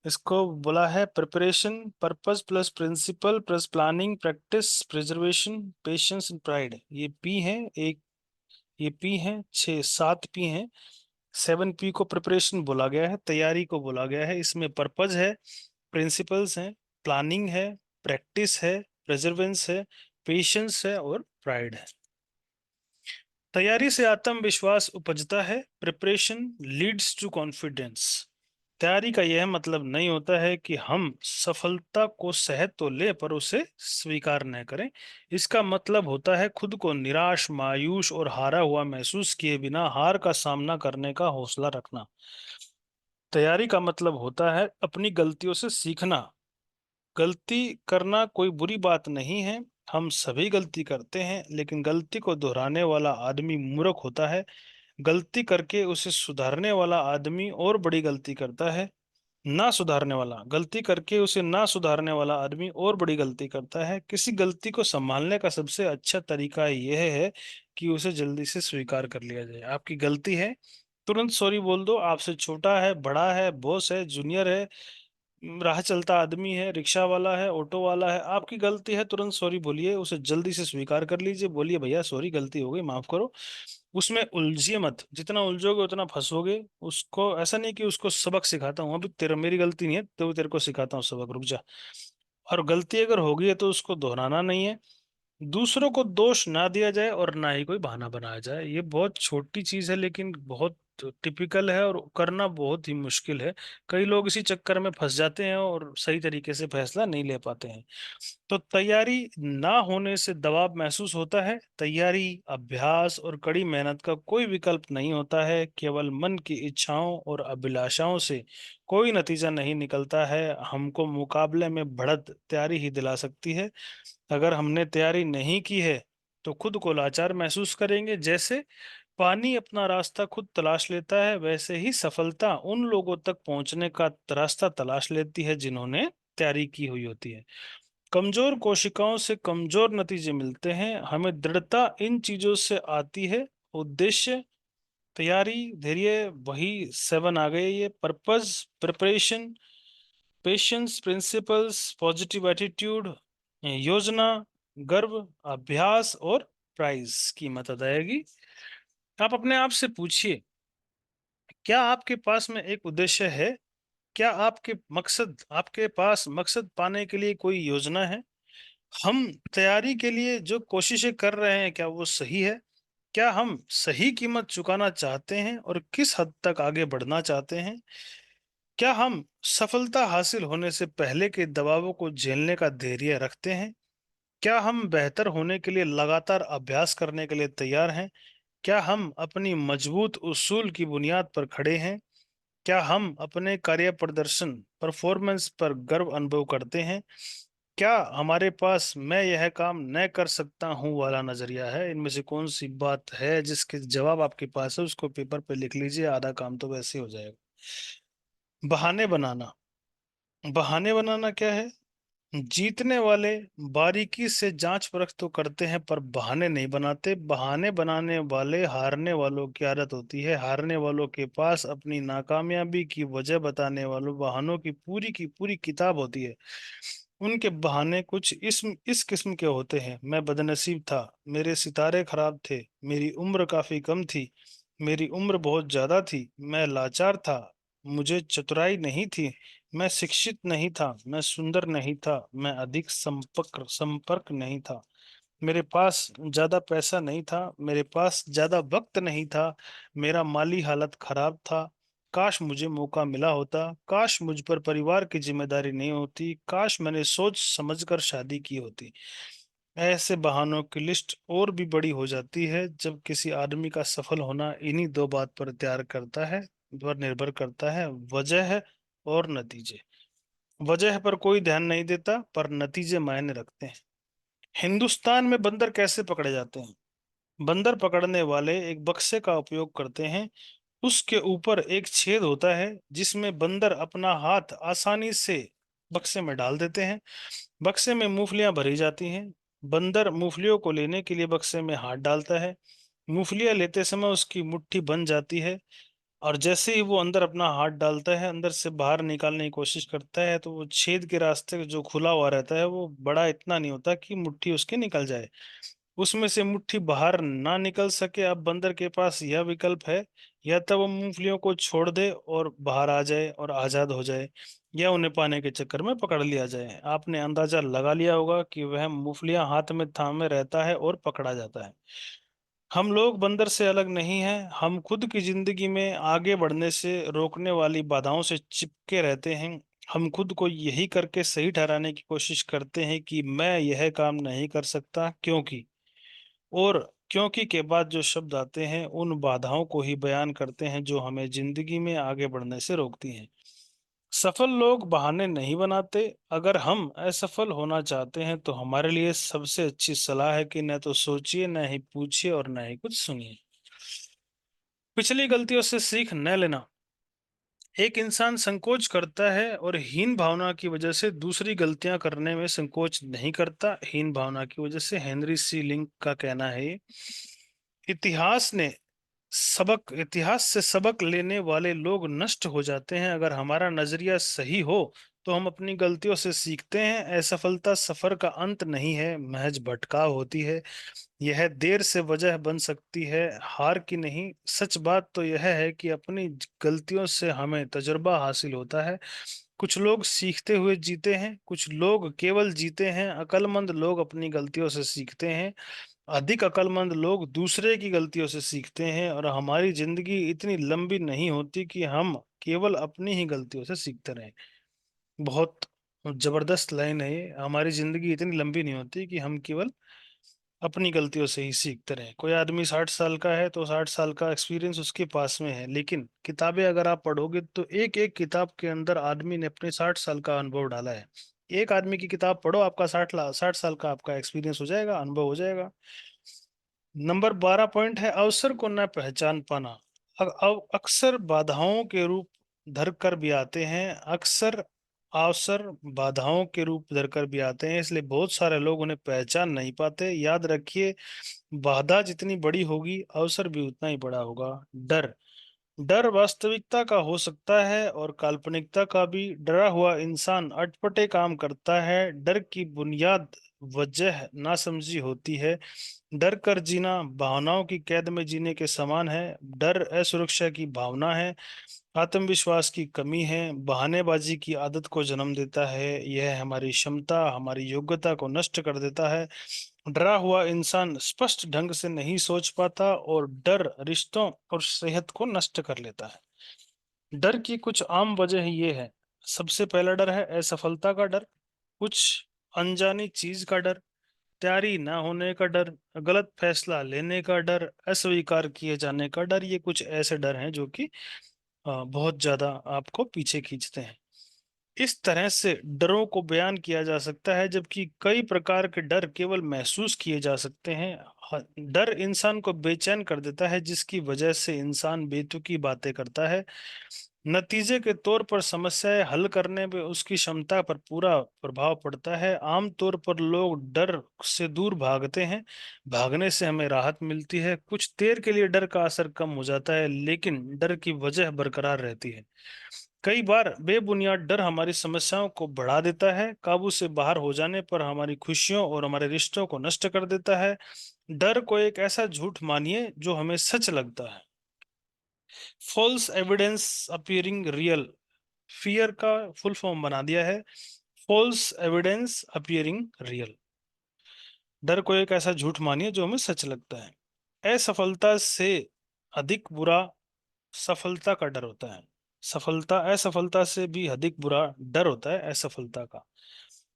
इसको बोला है preparation, purpose plus principle plus planning, practice, preservation, patience and pride. ये पी है एक, ये पी है, 6 7 पी है। 7 पी को प्रिपरेशन बोला गया है, तैयारी को बोला गया है। इसमें पर्पज है, प्रिंसिपल्स है, प्लानिंग है, प्रैक्टिस है, प्रिजर्वेंस है, पेशेंस है और प्राइड है। तैयारी से आत्मविश्वास उपजता है, प्रिपरेशन लीड्स टू कॉन्फिडेंस। तैयारी का यह मतलब नहीं होता है कि हम सफलता को सहज तो ले पर उसे स्वीकार न करें। इसका मतलब होता है खुद को निराश, मायूस और हारा हुआ महसूस किए बिना हार का सामना करने का हौसला रखना। तैयारी का मतलब होता है अपनी गलतियों से सीखना। गलती करना कोई बुरी बात नहीं है, हम सभी गलती करते हैं, लेकिन गलती को दोहराने वाला आदमी मूर्ख होता है। गलती करके उसे सुधारने वाला आदमी और बड़ी गलती करता है। ना सुधारने वाला, गलती करके उसे ना सुधारने वाला आदमी और बड़ी गलती करता है। किसी गलती को संभालने का सबसे अच्छा तरीका यह है कि उसे जल्दी से स्वीकार कर लिया जाए। आपकी गलती है, तुरंत सॉरी बोल दो। आपसे छोटा है, बड़ा है, बॉस है, जूनियर है, राह चलता आदमी है, रिक्शा वाला है, ऑटो वाला है, आपकी गलती है, तुरंत सॉरी बोलिए, उसे जल्दी से स्वीकार कर लीजिए। बोलिए भैया सॉरी, गलती हो गई, माफ करो। उसमें उलझिए मत, जितना उलझोगे उतना फंसोगे। उसको ऐसा नहीं कि उसको सबक सिखाता हूँ, अभी तेरा मेरी गलती नहीं है तो तेरे को सिखाता हूँ सबक, रुक जा। और गलती अगर हो गई है तो उसको दोहराना नहीं है। दूसरों को दोष ना दिया जाए और ना ही कोई बहाना बनाया जाए। ये बहुत छोटी चीज है लेकिन बहुत टिपिकल है और करना बहुत ही मुश्किल है। कई लोग इसी चक्कर में फंस जाते हैं और सही तरीके से फैसला नहीं ले पाते हैं। तो तैयारी ना होने से दबाव महसूस होता है। तैयारी, अभ्यास और कड़ी मेहनत का कोई विकल्प नहीं होता है। केवल मन की इच्छाओं और अभिलाषाओं से कोई नतीजा नहीं निकलता है। हमको मुकाबले में बढ़त तैयारी ही दिला सकती है। अगर हमने तैयारी नहीं की है तो खुद को लाचार महसूस करेंगे। जैसे पानी अपना रास्ता खुद तलाश लेता है, वैसे ही सफलता उन लोगों तक पहुंचने का रास्ता तलाश लेती है जिन्होंने तैयारी की हुई होती है। कमजोर कोशिकाओं से कमजोर नतीजे मिलते हैं। हमें दृढ़ता इन चीजों से आती है। उद्देश्य, तैयारी, धैर्य, वही 7 आ गए ये। Purpose, preparation, patience, principles, positive attitude, योजना, गर्व, अभ्यास और प्राइज, कीमत अदायगी। आप अपने आप से पूछिए, क्या आपके पास में एक उद्देश्य है? क्या आपके पास मकसद पाने के लिए कोई योजना है? हम तैयारी के लिए जो कोशिशें कर रहे हैं क्या वो सही है? क्या हम सही कीमत चुकाना चाहते हैं और किस हद तक आगे बढ़ना चाहते हैं? क्या हम सफलता हासिल होने से पहले के दबावों को झेलने का धैर्य रखते हैं? क्या हम बेहतर होने के लिए लगातार अभ्यास करने के लिए तैयार हैं? क्या हम अपनी मजबूत उसूल की बुनियाद पर खड़े हैं? क्या हम अपने कार्य प्रदर्शन, परफॉर्मेंस पर गर्व अनुभव करते हैं? क्या हमारे पास मैं यह काम न कर सकता हूं वाला नजरिया है? इनमें से कौन सी बात है जिसके जवाब आपके पास है उसको पेपर पे लिख लीजिए, आधा काम तो वैसे ही हो जाएगा। बहाने बनाना। बहाने बनाना क्या है? जीतने वाले बारीकी से जांच परख तो करते हैं पर बहाने नहीं बनाते। बहाने बनाने वाले हारने वालों की आदत होती है। हारने वालों के पास अपनी नाकामयाबी की वजह बताने वालों बहानों की पूरी किताब होती है। उनके बहाने कुछ इस किस्म के होते हैं: मैं बदनसीब था, मेरे सितारे खराब थे, मेरी उम्र काफी कम थी, मेरी उम्र बहुत ज्यादा थी, मैं लाचार था, मुझे चतुराई नहीं थी, मैं शिक्षित नहीं था, मैं सुंदर नहीं था, मैं अधिक संपर्क नहीं था, मेरे पास ज्यादा पैसा नहीं था, मेरे पास ज्यादा वक्त नहीं था, मेरा माली हालत खराब था, काश मुझे मौका मिला होता, काश मुझ पर परिवार की जिम्मेदारी नहीं होती, काश मैंने सोच समझकर शादी की होती। ऐसे बहानों की लिस्ट और भी बड़ी हो जाती है। जब किसी आदमी का सफल होना इन्हीं 2 बात पर तैयार करता है, पर निर्भर करता है: वजह और नतीजे। वजह पर कोई ध्यान नहीं देता पर नतीजे मायने रखते हैं। हिंदुस्तान में बंदर कैसे पकड़े जाते हैं? बंदर पकड़ने वाले एक बक्से का उपयोग करते हैं। उसके ऊपर एक छेद होता है जिसमें बंदर अपना हाथ आसानी से बक्से में डाल देते हैं। बक्से में मूंगफलियां भरी जाती हैं। बंदर मूंगफलियों को लेने के लिए बक्से में हाथ डालता है। मूंगफलियां लेते समय उसकी मुट्ठी बंध जाती है। और जैसे ही वो अंदर अपना हाथ डालता है, अंदर से बाहर निकालने की कोशिश करता है, तो वो छेद के रास्ते जो खुला हुआ रहता है वो बड़ा इतना नहीं होता कि मुट्ठी उसकी निकल जाए। उसमें से मुट्ठी बाहर ना निकल सके, अब बंदर के पास यह विकल्प है, या तो वो मूंगफलियों को छोड़ दे और बाहर आ जाए और आजाद हो जाए, या उन्हें पाने के चक्कर में पकड़ लिया जाए। आपने अंदाजा लगा लिया होगा कि वह मूंगफलियां हाथ में थामे रहता है और पकड़ा जाता है। हम लोग बंदर से अलग नहीं हैं, हम खुद की जिंदगी में आगे बढ़ने से रोकने वाली बाधाओं से चिपके रहते हैं। हम खुद को यही करके सही ठहराने की कोशिश करते हैं कि मैं यह काम नहीं कर सकता क्योंकि, और क्योंकि के बाद जो शब्द आते हैं उन बाधाओं को ही बयान करते हैं जो हमें जिंदगी में आगे बढ़ने से रोकती हैं। सफल लोग बहाने नहीं बनाते। अगर हम असफल होना चाहते हैं तो हमारे लिए सबसे अच्छी सलाह है कि न तो सोचिए, न ही पूछिए, और न ही कुछ सुनिए। पिछली गलतियों से सीख न लेना। एक इंसान संकोच करता है और हीन भावना की वजह से दूसरी गलतियां करने में संकोच नहीं करता। हीन भावना की वजह से, हेनरी सी लिंक का कहना है ये। इतिहास ने इतिहास से सबक लेने वाले लोग नष्ट हो जाते हैं। अगर हमारा नजरिया सही हो तो हम अपनी गलतियों से सीखते हैं। असफलता सफर का अंत नहीं है, महज भटकाव होती है। यह देर से वजह बन सकती है, हार की नहीं। सच बात तो यह है कि अपनी गलतियों से हमें तजुर्बा हासिल होता है। कुछ लोग सीखते हुए जीते हैं, कुछ लोग केवल जीते हैं। अक्लमंद लोग अपनी गलतियों से सीखते हैं, अधिक अक्लमंद लोग दूसरे की गलतियों से सीखते हैं। और हमारी जिंदगी इतनी लंबी नहीं होती कि हम केवल अपनी ही गलतियों से सीखते रहें। बहुत जबरदस्त लाइन है ये। हमारी जिंदगी इतनी लंबी नहीं होती कि हम केवल अपनी गलतियों से ही सीखते रहें। कोई आदमी 60 साल का है तो 60 साल का एक्सपीरियंस उसके पास में है, लेकिन किताबें अगर आप पढ़ोगे तो एक एक किताब के अंदर आदमी ने अपने 60 साल का अनुभव डाला है। एक आदमी की किताब पढ़ो, आपका 60 साल का आपका एक्सपीरियंस हो जाएगा, अनुभव हो जाएगा। नंबर 12 पॉइंट है, अवसर को न पहचान पाना। अक्सर बाधाओं के रूप धर कर भी आते हैं। अक्सर अवसर बाधाओं के रूप धर कर भी आते हैं, इसलिए बहुत सारे लोग उन्हें पहचान नहीं पाते। याद रखिए, बाधा जितनी बड़ी होगी अवसर भी उतना ही बड़ा होगा। डर। डर वास्तविकता का हो सकता है और काल्पनिकता का भी। डरा हुआ इंसान अटपटे काम करता है। डर की बुनियाद वजह नासमझी होती है। डर कर जीना भावनाओं की कैद में जीने के समान है। डर असुरक्षा की भावना है, आत्मविश्वास की कमी है, बहानेबाजी की आदत को जन्म देता है। यह हमारी क्षमता, हमारी योग्यता को नष्ट कर देता है। डरा हुआ इंसान स्पष्ट ढंग से नहीं सोच पाता और डर रिश्तों और सेहत को नष्ट कर लेता है। डर की कुछ आम वजह ये है। सबसे पहला डर है असफलता का डर, कुछ अनजानी चीज का डर, तैयारी ना होने का डर, गलत फैसला लेने का डर, अस्वीकार किए जाने का डर। ये कुछ ऐसे डर हैं जो कि बहुत ज्यादा आपको पीछे खींचते हैं। इस तरह से डरों को बयान किया जा सकता है, जबकि कई प्रकार के डर केवल महसूस किए जा सकते हैं। डर इंसान को बेचैन कर देता है, जिसकी वजह से इंसान बेतुकी बातें करता है। नतीजे के तौर पर समस्याएं हल करने में उसकी क्षमता पर पूरा प्रभाव पड़ता है। आमतौर पर लोग डर से दूर भागते हैं, भागने से हमें राहत मिलती है। कुछ देर के लिए डर का असर कम हो जाता है, लेकिन डर की वजह बरकरार रहती है। कई बार बेबुनियाद डर हमारी समस्याओं को बढ़ा देता है, काबू से बाहर हो जाने पर हमारी खुशियों और हमारे रिश्तों को नष्ट कर देता है। डर को एक ऐसा झूठ मानिए जो हमें सच लगता है। False evidence appearing real. Fear का फुल फॉर्म बना दिया है फॉल्स एविडेंस अपीयरिंग रियल। डर को एक ऐसा झूठ मानिए जो हमें सच लगता है। असफलता से अधिक बुरा सफलता का डर होता है। असफलता से भी अधिक बुरा डर होता है असफलता का।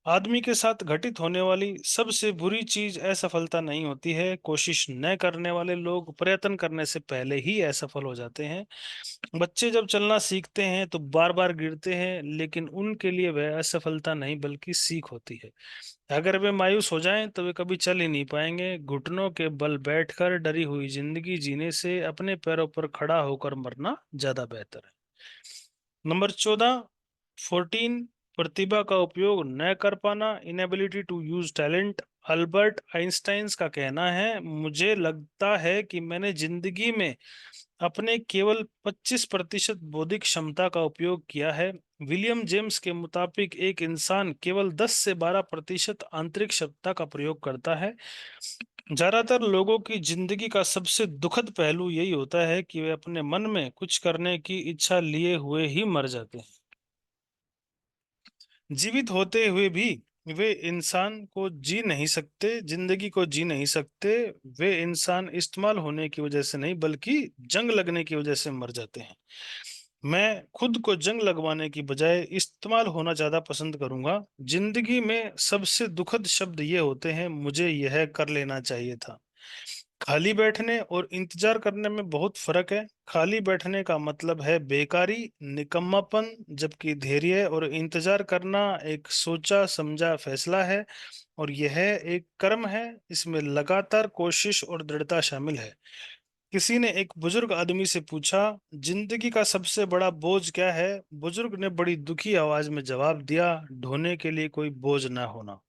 आदमी के साथ घटित होने वाली सबसे बुरी चीज असफलता नहीं होती है। कोशिश न करने वाले लोग प्रयत्न करने से पहले ही असफल हो जाते हैं। बच्चे जब चलना सीखते हैं तो बार बार गिरते हैं, लेकिन उनके लिए वह असफलता नहीं बल्कि सीख होती है। अगर वे मायूस हो जाएं तो वे कभी चल ही नहीं पाएंगे। घुटनों के बल बैठकर डरी हुई जिंदगी जीने से अपने पैरों पर खड़ा होकर मरना ज्यादा बेहतर है। नंबर 14, 14, प्रतिभा का उपयोग न कर पाना, inability to use talent. Albert Einstein का कहना है, मुझे लगता है कि मैंने जिंदगी में अपने केवल 25% बौद्धिक क्षमता का उपयोग किया है। विलियम जेम्स के मुताबिक एक इंसान केवल 10 से 12% आंतरिक क्षमता का प्रयोग करता है। ज्यादातर लोगों की जिंदगी का सबसे दुखद पहलू यही होता है कि वे अपने मन में कुछ करने की इच्छा लिए हुए ही मर जाते हैं। जीवित होते हुए भी वे इंसान को जी नहीं सकते, जिंदगी को जी नहीं सकते। वे इंसान इस्तेमाल होने की वजह से नहीं बल्कि जंग लगने की वजह से मर जाते हैं। मैं खुद को जंग लगवाने की बजाय इस्तेमाल होना ज्यादा पसंद करूंगा। जिंदगी में सबसे दुखद शब्द ये होते हैं, मुझे यह कर लेना चाहिए था। खाली बैठने और इंतजार करने में बहुत फर्क है। खाली बैठने का मतलब है बेकारी, निकम्मापन, जबकि धैर्य और इंतजार करना एक सोचा समझा फैसला है और यह एक कर्म है। इसमें लगातार कोशिश और दृढ़ता शामिल है। किसी ने एक बुजुर्ग आदमी से पूछा, जिंदगी का सबसे बड़ा बोझ क्या है? बुजुर्ग ने बड़ी दुखी आवाज में जवाब दिया, ढोने के लिए कोई बोझ ना होना।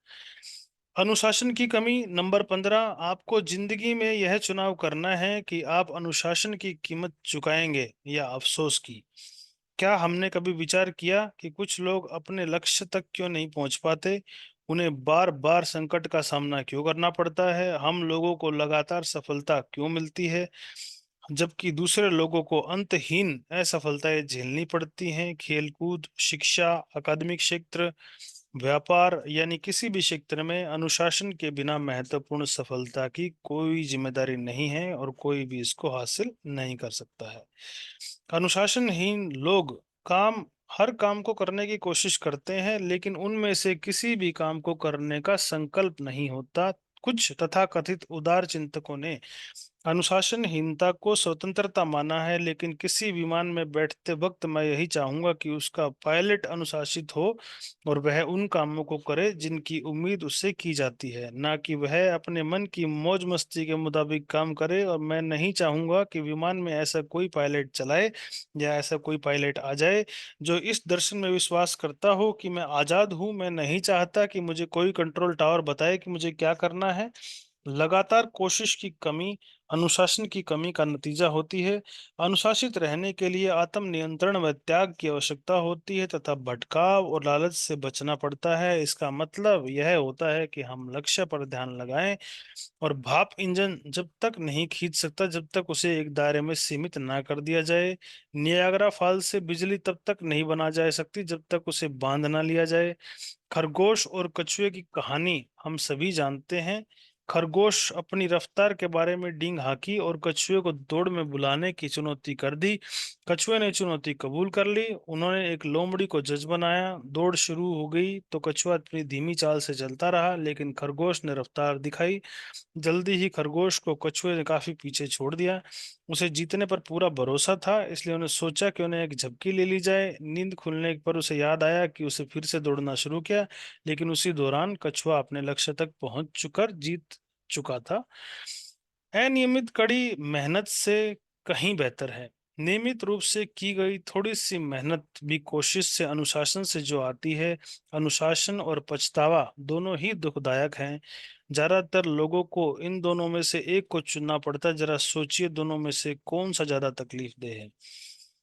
अनुशासन की कमी। नंबर 15, आपको जिंदगी में यह चुनाव करना है कि आप अनुशासन की कीमत चुकाएंगे या अफसोस की। क्या हमने कभी विचार किया कि कुछ लोग अपने लक्ष्य तक क्यों नहीं पहुंच पाते? उन्हें बार बार संकट का सामना क्यों करना पड़ता है? हम लोगों को लगातार सफलता क्यों मिलती है जबकि दूसरे लोगों को अंतहीन असफलताएं झेलनी पड़ती हैं? खेलकूद, शिक्षा, अकादमिक क्षेत्र, व्यापार यानी किसी भी क्षेत्र में अनुशासन के बिना महत्वपूर्ण सफलता की कोई जिम्मेदारी नहीं है और कोई भी इसको हासिल नहीं कर सकता है। अनुशासनहीन लोग काम हर काम को करने की कोशिश करते हैं लेकिन उनमें से किसी भी काम को करने का संकल्प नहीं होता। कुछ तथाकथित उदार चिंतकों ने अनुशासनहीनता को स्वतंत्रता माना है, लेकिन किसी विमान में बैठते वक्त मैं यही चाहूंगा कि उसका पायलट अनुशासित हो और वह उन कामों को करे जिनकी उम्मीद उससे की जाती है, ना कि वह अपने मन की मौज मस्ती के मुताबिक काम करे। और मैं नहीं चाहूंगा कि विमान में ऐसा कोई पायलट चलाए या ऐसा कोई पायलट आ जाए जो इस दर्शन में विश्वास करता हो कि मैं आजाद हूं। मैं नहीं चाहता कि मुझे कोई कंट्रोल टावर बताए कि मुझे क्या करना है। लगातार कोशिश की कमी अनुशासन की कमी का नतीजा होती है। अनुशासित रहने के लिए आत्म नियंत्रण व त्याग की आवश्यकता होती है तथा भटकाव और लालच से बचना पड़ता है। इसका मतलब यह होता है कि हम लक्ष्य पर ध्यान लगाएं और भाप इंजन जब तक नहीं खींच सकता जब तक उसे एक दायरे में सीमित ना कर दिया जाए। नियाग्रा फॉल से बिजली तब तक नहीं बना जा सकती जब तक उसे बांध ना लिया जाए। खरगोश और कछुए की कहानी हम सभी जानते हैं। खरगोश अपनी रफ्तार के बारे में डींग हाकी और कछुए को दौड़ में बुलाने की चुनौती कर दी। कछुए ने चुनौती कबूल कर ली। उन्होंने एक लोमड़ी को जज बनाया। दौड़ शुरू हो गई तो कछुआ अपनी धीमी चाल से चलता रहा लेकिन खरगोश ने रफ्तार दिखाई। जल्दी ही खरगोश को कछुए ने काफी पीछे छोड़ दिया। उसे जीतने पर पूरा भरोसा था इसलिए उन्हें सोचा कि उन्हें एक झपकी ले ली जाए। नींद खुलने पर उसे याद आया कि उसे फिर से दौड़ना शुरू किया लेकिन उसी दौरान कछुआ अपने लक्ष्य तक पहुंच चुकर जीत चुका था। अनियमित कड़ी मेहनत से कहीं बेहतर है। नियमित रूप से की गई थोड़ी सी मेहनत भी कोशिश से अनुशासन से जो आती है। अनुशासन और पछतावा दोनों ही दुखदायक हैं। ज्यादातर लोगों को इन दोनों में से एक को चुनना पड़ता है। जरा सोचिए दोनों में से कौन सा ज्यादा तकलीफ दे है।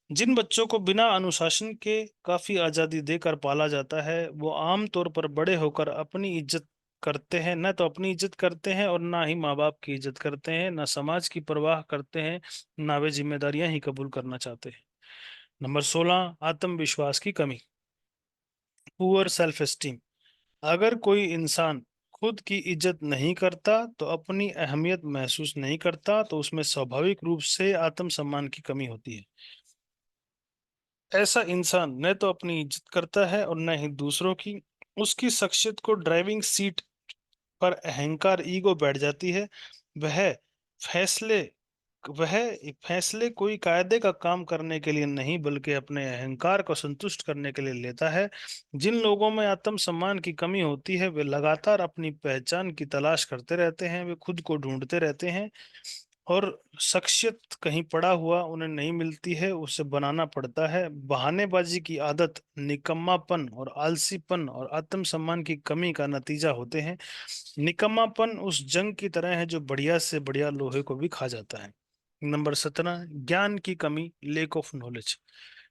जिन बच्चों को बिना अनुशासन के काफी आजादी देकर पाला जाता है वो आमतौर पर बड़े होकर अपनी इज्जत करते हैं, न तो अपनी इज्जत करते हैं और ना ही माँ बाप की इज्जत करते हैं, ना समाज की परवाह करते हैं, ना वे जिम्मेदारियां ही कबूल करना चाहते हैं। नंबर 16, आत्मविश्वास की कमी, पुअर सेल्फ एस्टीम। अगर कोई इंसान खुद की इज्जत नहीं करता तो अपनी अहमियत महसूस नहीं करता तो उसमें स्वाभाविक रूप से आत्मसम्मान की कमी होती है। ऐसा इंसान न तो अपनी इज्जत करता है और न ही दूसरों की। उसकी शख्सियत को ड्राइविंग सीट पर अहंकार, ईगो बैठ जाती है। वह फैसले वह फैसले कोई कायदे का काम करने के लिए नहीं बल्कि अपने अहंकार को संतुष्ट करने के लिए लेता है। जिन लोगों में आत्मसम्मान की कमी होती है वे लगातार अपनी पहचान की तलाश करते रहते हैं। वे खुद को ढूंढते रहते हैं और शख्सियत कहीं पड़ा हुआ उन्हें नहीं मिलती है, उसे बनाना पड़ता है। बहानेबाजी की आदत, निकम्मापन और आलसीपन और आत्मसम्मान की कमी का नतीजा होते हैं। निकम्मापन उस जंग की तरह है जो बढ़िया से बढ़िया लोहे को भी खा जाता है। नंबर 17, ज्ञान की कमी, लेक ऑफ नॉलेज।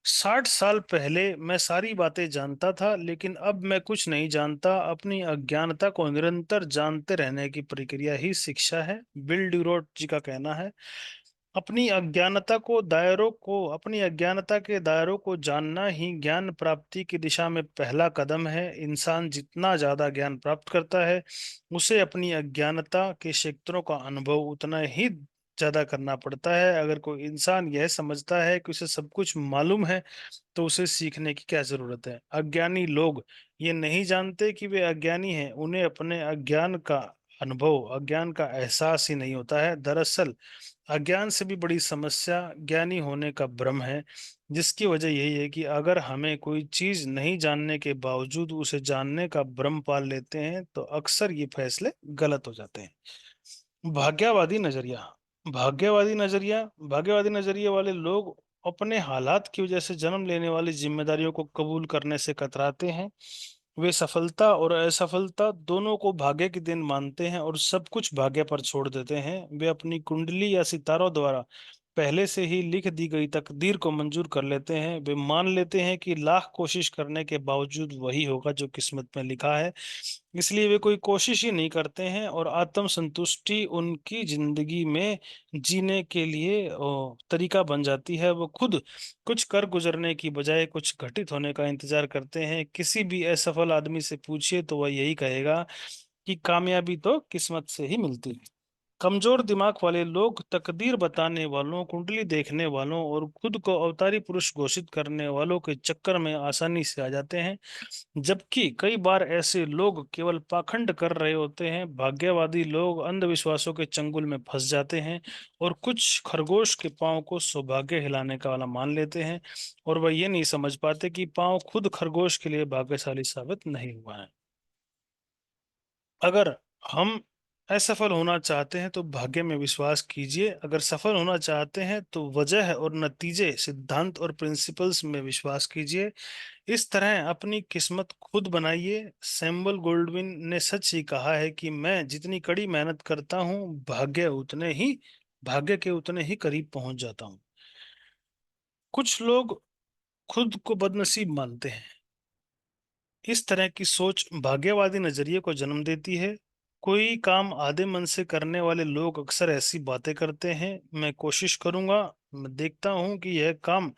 60 साल पहले मैं सारी बातें जानता था, लेकिन अब मैं कुछ नहीं जानता। अपनी अज्ञानता को निरंतर जानते रहने की प्रक्रिया ही शिक्षा है, बिल ड्यूरोट जी का कहना है। अपनी अज्ञानता के दायरों को जानना ही ज्ञान प्राप्ति की दिशा में पहला कदम है। इंसान जितना ज्यादा ज्ञान प्राप्त करता है, उसे अपनी अज्ञानता के क्षेत्रों का अनुभव उतना ही ज्यादा करना पड़ता है। अगर कोई इंसान यह समझता है कि उसे सब कुछ मालूम है, तो उसे सीखने की क्या जरूरत है। अज्ञानी लोग ये नहीं जानते कि वे अज्ञानी हैं। उन्हें अपने अज्ञान का अनुभव, अज्ञान का एहसास ही नहीं होता है। दरअसल अज्ञान से भी बड़ी समस्या ज्ञानी होने का भ्रम है, जिसकी वजह यही है कि अगर हमें कोई चीज नहीं जानने के बावजूद उसे जानने का भ्रम पाल लेते हैं, तो अक्सर ये फैसले गलत हो जाते हैं। भाग्यवादी नजरिया। भाग्यवादी नजरिए वाले लोग अपने हालात की वजह से जन्म लेने वाली जिम्मेदारियों को कबूल करने से कतराते हैं। वे सफलता और असफलता दोनों को भाग्य की देन मानते हैं और सब कुछ भाग्य पर छोड़ देते हैं। वे अपनी कुंडली या सितारों द्वारा पहले से ही लिख दी गई तकदीर को मंजूर कर लेते हैं। वे मान लेते हैं कि लाख कोशिश करने के बावजूद वही होगा जो किस्मत में लिखा है। इसलिए वे कोई कोशिश ही नहीं करते हैं और आत्म संतुष्टि उनकी जिंदगी में जीने के लिए तरीका बन जाती है। वो खुद कुछ कर गुजरने की बजाय कुछ घटित होने का इंतजार करते हैं। किसी भी असफल आदमी से पूछिए तो वह यही कहेगा कि कामयाबी तो किस्मत से ही मिलती है। कमजोर दिमाग वाले लोग तकदीर बताने वालों, कुंडली देखने वालों और खुद को अवतारी पुरुष घोषित करने वालों के चक्कर में आसानी से आ जाते हैं, जबकि कई बार ऐसे लोग केवल पाखंड कर रहे होते हैं। भाग्यवादी लोग अंधविश्वासों के चंगुल में फंस जाते हैं और कुछ खरगोश के पांव को सौभाग्य हिलाने का वाला मान लेते हैं, और वह ये नहीं समझ पाते कि पांव खुद खरगोश के लिए भाग्यशाली साबित नहीं हुआ है। अगर हम असफल होना चाहते हैं तो भाग्य में विश्वास कीजिए। अगर सफल होना चाहते हैं तो वजह और नतीजे, सिद्धांत और प्रिंसिपल्स में विश्वास कीजिए। इस तरह अपनी किस्मत खुद बनाइए। सैमुअल गोल्डविन ने सच ही कहा है कि मैं जितनी कड़ी मेहनत करता हूँ, भाग्य के उतने ही करीब पहुंच जाता हूँ। कुछ लोग खुद को बदनसीब मानते हैं। इस तरह की सोच भाग्यवादी नजरिए को जन्म देती है। कोई काम आधे मन से करने वाले लोग अक्सर ऐसी बातें करते हैं, मैं कोशिश करूंगा, मैं देखता हूँ कि यह काम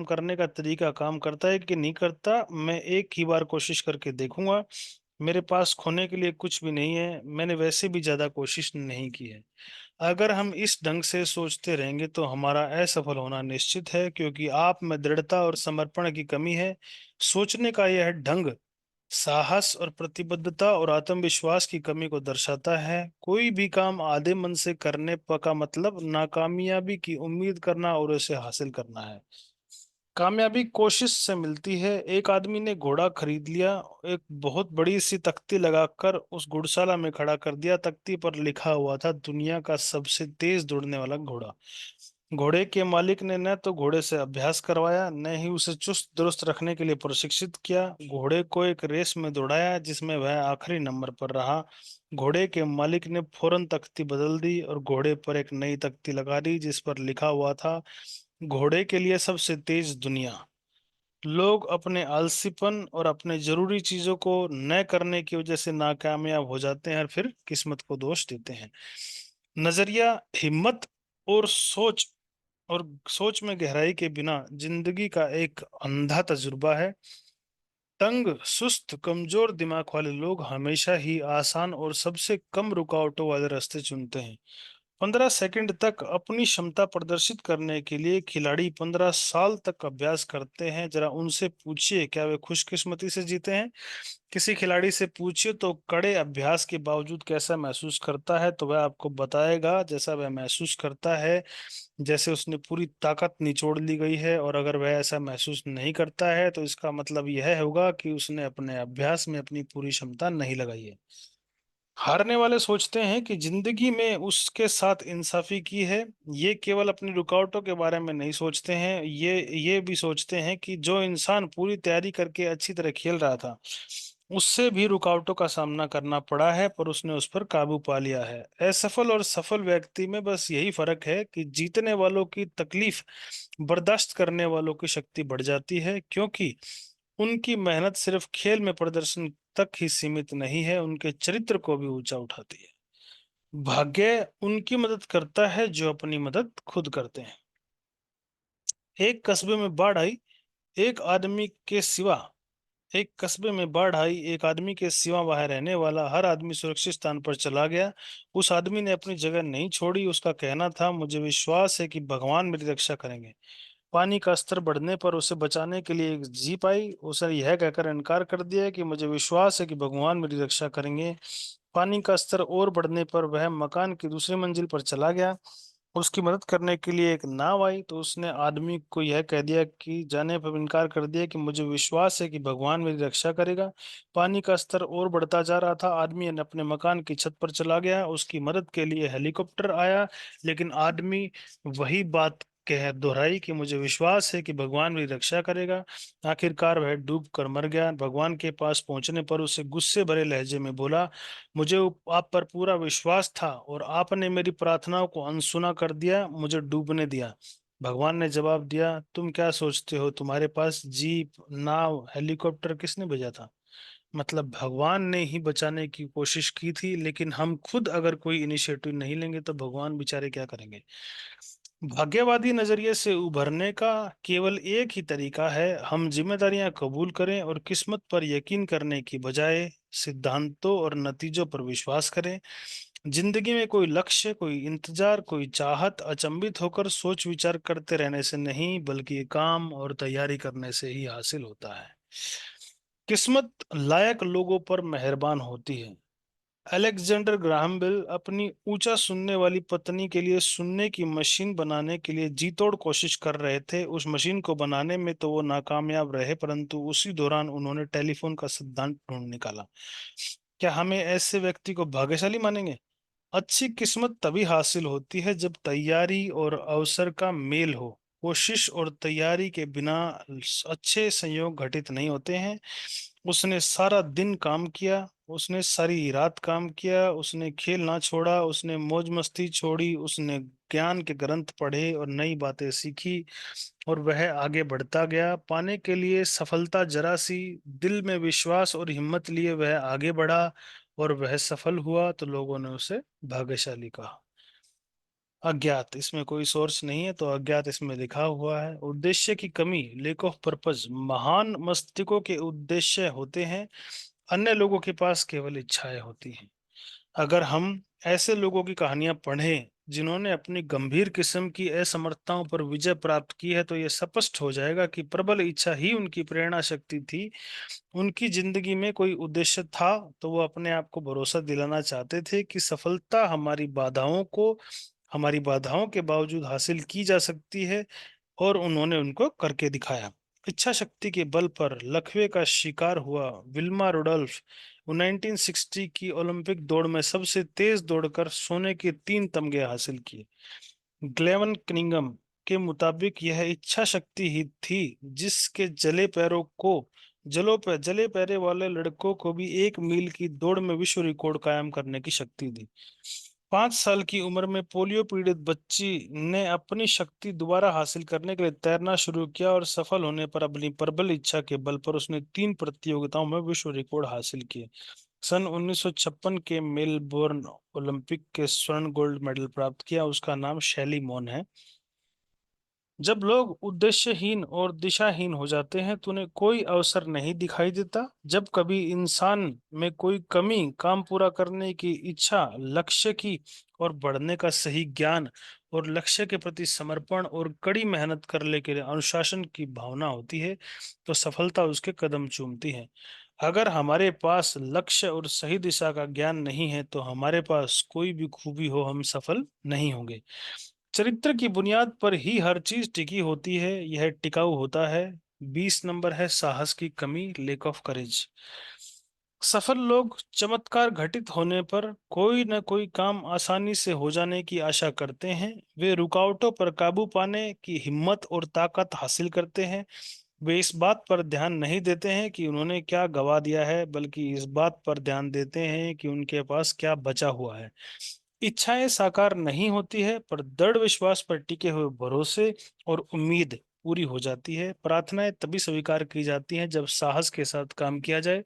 करने का तरीका काम करता है कि नहीं करता। मैं एक ही बार कोशिश करके देखूंगा। मेरे पास खोने के लिए कुछ भी नहीं है, मैंने वैसे भी ज्यादा कोशिश नहीं की है। अगर हम इस ढंग से सोचते रहेंगे तो हमारा असफल होना निश्चित है, क्योंकि आप में दृढ़ता और समर्पण की कमी है। सोचने का यह ढंग साहस और प्रतिबद्धता और आत्मविश्वास की कमी को दर्शाता है। कोई भी काम आधे मन से करने का मतलब नाकामयाबी की उम्मीद करना और उसे हासिल करना है। कामयाबी कोशिश से मिलती है। एक आदमी ने घोड़ा खरीद लिया, एक बहुत बड़ी सी तख्ती लगाकर उस घुड़शाला में खड़ा कर दिया। तख्ती पर लिखा हुआ था, दुनिया का सबसे तेज दौड़ने वाला घोड़ा। घोड़े के मालिक ने न तो घोड़े से अभ्यास करवाया, न ही उसे चुस्त दुरुस्त रखने के लिए प्रशिक्षित किया। घोड़े को एक रेस में दौड़ाया जिसमें वह आखिरी नंबर पर रहा। घोड़े के मालिक ने फौरन तख्ती बदल दी और घोड़े पर एक नई तख्ती लगा दी जिस पर लिखा हुआ था, घोड़े के लिए सबसे तेज दुनिया। लोग अपने आलसीपन और अपने जरूरी चीजों को न करने की वजह से नाकामयाब हो जाते हैं और फिर किस्मत को दोष देते हैं। नजरिया, हिम्मत और सोच में गहराई के बिना जिंदगी का एक अंधा तजुर्बा है। तंग, सुस्त, कमजोर दिमाग वाले लोग हमेशा ही आसान और सबसे कम रुकावटों वाले रास्ते चुनते हैं। 15 सेकंड तक अपनी क्षमता प्रदर्शित करने के लिए खिलाड़ी 15 साल तक अभ्यास करते हैं। जरा उनसे पूछिए क्या वे खुशकिस्मती से जीते हैं। किसी खिलाड़ी से पूछिए तो कड़े अभ्यास के बावजूद कैसा महसूस करता है, तो वह आपको बताएगा जैसा वह महसूस करता है, जैसे उसने पूरी ताकत निचोड़ ली गई है। और अगर वह ऐसा महसूस नहीं करता है तो इसका मतलब यह होगा कि उसने अपने अभ्यास में अपनी पूरी क्षमता नहीं लगाई है। हारने वाले सोचते हैं कि जिंदगी में उसके साथ इंसाफी की है। ये केवल अपनी रुकावटों के बारे में नहीं सोचते हैं, ये भी सोचते हैं कि जो इंसान पूरी तैयारी करके अच्छी तरह खेल रहा था, उससे भी रुकावटों का सामना करना पड़ा है, पर उसने उस पर काबू पा लिया है। असफल और सफल व्यक्ति में बस यही फर्क है कि जीतने वालों की तकलीफ बर्दाश्त करने वालों की शक्ति बढ़ जाती है, क्योंकि उनकी मेहनत सिर्फ खेल में प्रदर्शन तक ही सीमित नहीं है, उनके चरित्र को भी ऊंचा उठाती है। भाग्य उनकी मदद करता है जो अपनी मदद खुद करते हैं। एक कस्बे में बाढ़ आई, एक आदमी के सिवा एक कस्बे में बाढ़ आई, एक आदमी के सिवा वहां रहने वाला हर आदमी सुरक्षित स्थान पर चला गया। उस आदमी ने अपनी जगह नहीं छोड़ी। उसका कहना था, मुझे विश्वास है कि भगवान मेरी रक्षा करेंगे। पानी का स्तर बढ़ने पर उसे बचाने के लिए एक जीप आई। उसने यह कहकर इनकार कर दिया कि मुझे विश्वास है कि भगवान मेरी रक्षा करेंगे। पानी का स्तर और बढ़ने पर वह मकान की दूसरी मंजिल पर चला गया। उसकी मदद करने के लिए एक नाव आई, तो उसने आदमी को यह कह दिया कि जाने पर इनकार कर दिया कि मुझे विश्वास है कि भगवान मेरी रक्षा करेगा। पानी का स्तर और बढ़ता जा रहा था। आदमी ने अपने मकान की छत पर चला गया। उसकी मदद के लिए हेलीकॉप्टर आया, लेकिन आदमी वही बात कह दोहराई कि मुझे विश्वास है कि भगवान मेरी रक्षा करेगा। आखिरकार वह डूब कर मर गया। भगवान के पास पहुंचने पर उसे गुस्से भरे लहजे में बोला, मुझे आप पर पूरा विश्वास था और आपने मेरी प्रार्थनाओं को अनसुना कर दिया, मुझे डूबने दिया। भगवान ने जवाब दिया, तुम क्या सोचते हो, तुम्हारे पास जीप, नाव, हेलीकॉप्टर किसने भेजा था? मतलब भगवान ने ही बचाने की कोशिश की थी, लेकिन हम खुद अगर कोई इनिशिएटिव नहीं लेंगे तो भगवान बेचारे क्या करेंगे? भाग्यवादी नजरिए से उभरने का केवल एक ही तरीका है, हम जिम्मेदारियां कबूल करें और किस्मत पर यकीन करने की बजाय सिद्धांतों और नतीजों पर विश्वास करें। जिंदगी में कोई लक्ष्य, कोई इंतजार, कोई चाहत अचंभित होकर सोच विचार करते रहने से नहीं, बल्कि काम और तैयारी करने से ही हासिल होता है। किस्मत लायक लोगों पर मेहरबान होती है। अलेक्जेंडर ग्राहम बेल अपनी ऊंचा सुनने वाली पत्नी के लिए सुनने की मशीन बनाने के लिए जी तोड़ कोशिश कर रहे थे। उस मशीन को बनाने में तो वो नाकामयाब रहे, परंतु उसी दौरान उन्होंने टेलीफोन का सिद्धांत ढूंढ निकाला। क्या हमें ऐसे व्यक्ति को भाग्यशाली मानेंगे? अच्छी किस्मत तभी हासिल होती है जब तैयारी और अवसर का मेल हो। कोशिश और तैयारी के बिना अच्छे संयोग घटित नहीं होते हैं। उसने सारा दिन काम किया, उसने सारी रात काम किया, उसने खेल ना छोड़ा, उसने मौज मस्ती छोड़ी, उसने ज्ञान के ग्रंथ पढ़े और नई बातें सीखी, और वह आगे बढ़ता गया। पाने के लिए सफलता जरा सी दिल में विश्वास और हिम्मत लिए वह आगे बढ़ा, और वह सफल हुआ तो लोगों ने उसे भाग्यशाली कहा। अज्ञात, इसमें कोई सोर्स नहीं है तो अज्ञात इसमें लिखा हुआ है। उद्देश्य की कमी, लेक ऑफ पर्पज, महान मस्तिष्कों के उद्देश्य होते हैं, अन्य लोगों के पास केवल इच्छाएं होती हैं। अगर हम ऐसे लोगों की कहानियां पढ़ें जिन्होंने अपनी गंभीर किस्म की असमर्थताओं पर विजय प्राप्त की है, तो यह स्पष्ट हो जाएगा कि प्रबल इच्छा ही उनकी प्रेरणा शक्ति थी। उनकी जिंदगी में कोई उद्देश्य था, तो वो अपने आप को भरोसा दिलाना चाहते थे कि सफलता हमारी बाधाओं के बावजूद हासिल की जा सकती है, और उन्होंने उनको करके दिखाया। इच्छा शक्ति के बल पर लकवे का शिकार हुआ विल्मा रुडोल्फ 1960 की ओलंपिक दौड़ में सबसे तेज दौड़कर सोने के 3 तमगे हासिल किए। ग्लेवन कनिंगम के मुताबिक यह इच्छा शक्ति ही थी जिसके जले पैरे वाले लड़कों को भी 1 मील की दौड़ में विश्व रिकॉर्ड कायम करने की शक्ति दी। 5 साल की उम्र में पोलियो पीड़ित बच्ची ने अपनी शक्ति दोबारा हासिल करने के लिए तैरना शुरू किया, और सफल होने पर अपनी प्रबल इच्छा के बल पर उसने 3 प्रतियोगिताओं में विश्व रिकॉर्ड हासिल किए। सन 1956 के मेलबोर्न ओलंपिक के स्वर्ण गोल्ड मेडल प्राप्त किया। उसका नाम शैली मौन है। जब लोग उद्देश्यहीन और दिशाहीन हो जाते हैं तो उन्हें कोई अवसर नहीं दिखाई देता। जब कभी इंसान में कोई कमी, काम पूरा करने की इच्छा, लक्ष्य की और बढ़ने का सही ज्ञान, और लक्ष्य के प्रति समर्पण और कड़ी मेहनत करने के लिए अनुशासन की भावना होती है, तो सफलता उसके कदम चूमती है। अगर हमारे पास लक्ष्य और सही दिशा का ज्ञान नहीं है, तो हमारे पास कोई भी खूबी हो, हम सफल नहीं होंगे। चरित्र की बुनियाद पर ही हर चीज टिकी होती है, यह टिकाऊ होता है। 20 नंबर है साहस की कमी, लेक ऑफ करेज। सफल लोग चमत्कार घटित होने पर कोई न कोई काम आसानी से हो जाने की आशा करते हैं। वे रुकावटों पर काबू पाने की हिम्मत और ताकत हासिल करते हैं। वे इस बात पर ध्यान नहीं देते हैं कि उन्होंने क्या गवा दिया है, बल्कि इस बात पर ध्यान देते हैं कि उनके पास क्या बचा हुआ है। इच्छाएं साकार नहीं होती है, पर दृढ़ विश्वास पर टिके हुए भरोसे और उम्मीद पूरी हो जाती है। प्रार्थनाएं तभी स्वीकार की जाती हैं जब साहस के साथ काम किया जाए।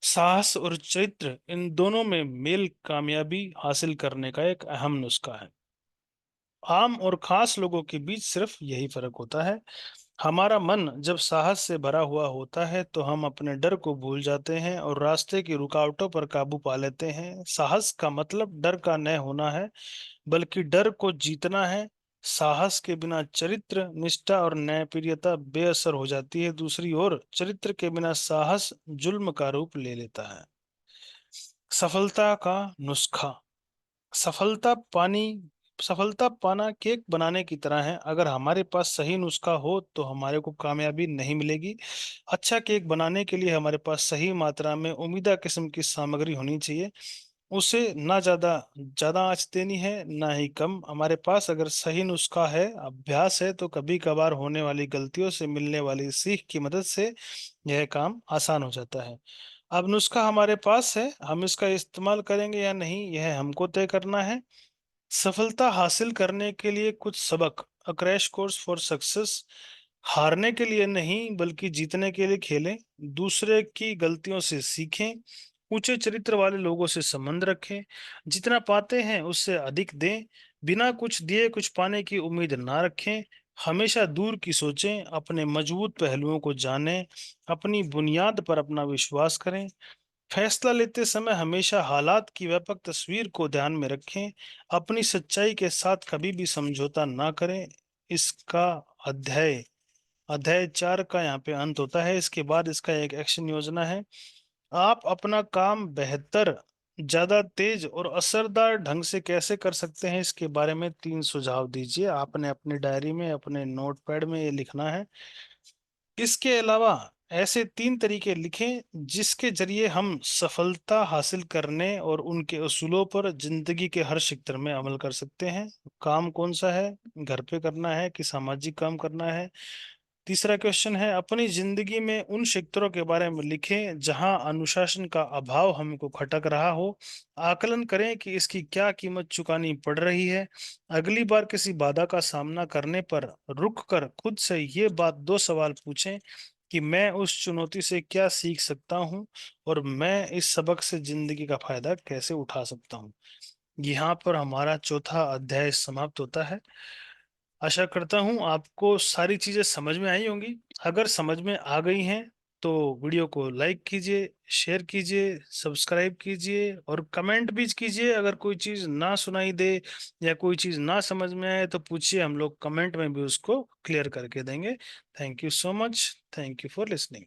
साहस और चरित्र, इन दोनों में मेल कामयाबी हासिल करने का एक अहम नुस्खा है। आम और खास लोगों के बीच सिर्फ यही फर्क होता है। हमारा मन जब साहस से भरा हुआ होता है तो हम अपने डर को भूल जाते हैं और रास्ते की रुकावटों पर काबू पा लेते हैं। साहस का मतलब डर का न होना है, बल्कि डर को जीतना है। साहस के बिना चरित्र, निष्ठा और न्यायप्रियता बेअसर हो जाती है। दूसरी ओर चरित्र के बिना साहस जुल्म का रूप ले लेता है। सफलता का नुस्खा। सफलता पानी सफलता पाना केक बनाने की तरह है। अगर हमारे पास सही नुस्खा हो तो हमारे को कामयाबी नहीं मिलेगी। अच्छा केक बनाने के लिए हमारे पास सही मात्रा में उम्मीदा किस्म की सामग्री होनी चाहिए। उसे ना ज्यादा ज्यादा आंच देनी है, ना ही कम। हमारे पास अगर सही नुस्खा है, अभ्यास है, तो कभी कभार होने वाली गलतियों से मिलने वाली सीख की मदद से यह काम आसान हो जाता है। अब नुस्खा हमारे पास है, हम इसका इस्तेमाल करेंगे या नहीं यह हमको तय करना है। सफलता हासिल करने के लिए कुछ सबक। A crash course for success. हारने के लिए नहीं, बल्कि जीतने के लिए खेलें। दूसरे की गलतियों से सीखें। ऊंचे चरित्र वाले लोगों से संबंध रखें। जितना पाते हैं उससे अधिक दें। बिना कुछ दिए कुछ पाने की उम्मीद ना रखें। हमेशा दूर की सोचें। अपने मजबूत पहलुओं को जानें। अपनी बुनियाद पर अपना विश्वास करें। फैसला लेते समय हमेशा हालात की व्यापक तस्वीर को ध्यान में रखें। अपनी सच्चाई के साथ कभी भी समझौता ना करें। इसका अध्याय अध्याय 4 का यहाँ पे अंत होता है। इसके बाद इसका एक एक्शन योजना है। आप अपना काम बेहतर, ज्यादा तेज और असरदार ढंग से कैसे कर सकते हैं, इसके बारे में 3 सुझाव दीजिए। आपने अपनी डायरी में, अपने नोटपैड में ये लिखना है। इसके अलावा ऐसे 3 तरीके लिखें जिसके जरिए हम सफलता हासिल करने और उनके असूलों पर जिंदगी के हर क्षेत्र में अमल कर सकते हैं। काम कौन सा है, घर पे करना है कि सामाजिक काम करना है। तीसरा क्वेश्चन है, अपनी जिंदगी में उन क्षेत्रों के बारे में लिखें जहां अनुशासन का अभाव हमको खटक रहा हो। आकलन करें कि इसकी क्या कीमत चुकानी पड़ रही है। अगली बार किसी बाधा का सामना करने पर रुक कर खुद से ये 2 सवाल पूछें कि मैं उस चुनौती से क्या सीख सकता हूँ और मैं इस सबक से जिंदगी का फायदा कैसे उठा सकता हूँ। यहाँ पर हमारा चौथा अध्याय समाप्त होता है। आशा करता हूँ आपको सारी चीजें समझ में आई होंगी। अगर समझ में आ गई हैं तो वीडियो को लाइक कीजिए, शेयर कीजिए, सब्सक्राइब कीजिए और कमेंट भी कीजिए। अगर कोई चीज ना सुनाई दे या कोई चीज ना समझ में आए तो पूछिए, हम लोग कमेंट में भी उसको क्लियर करके देंगे। Thank you so much. Thank you for listening.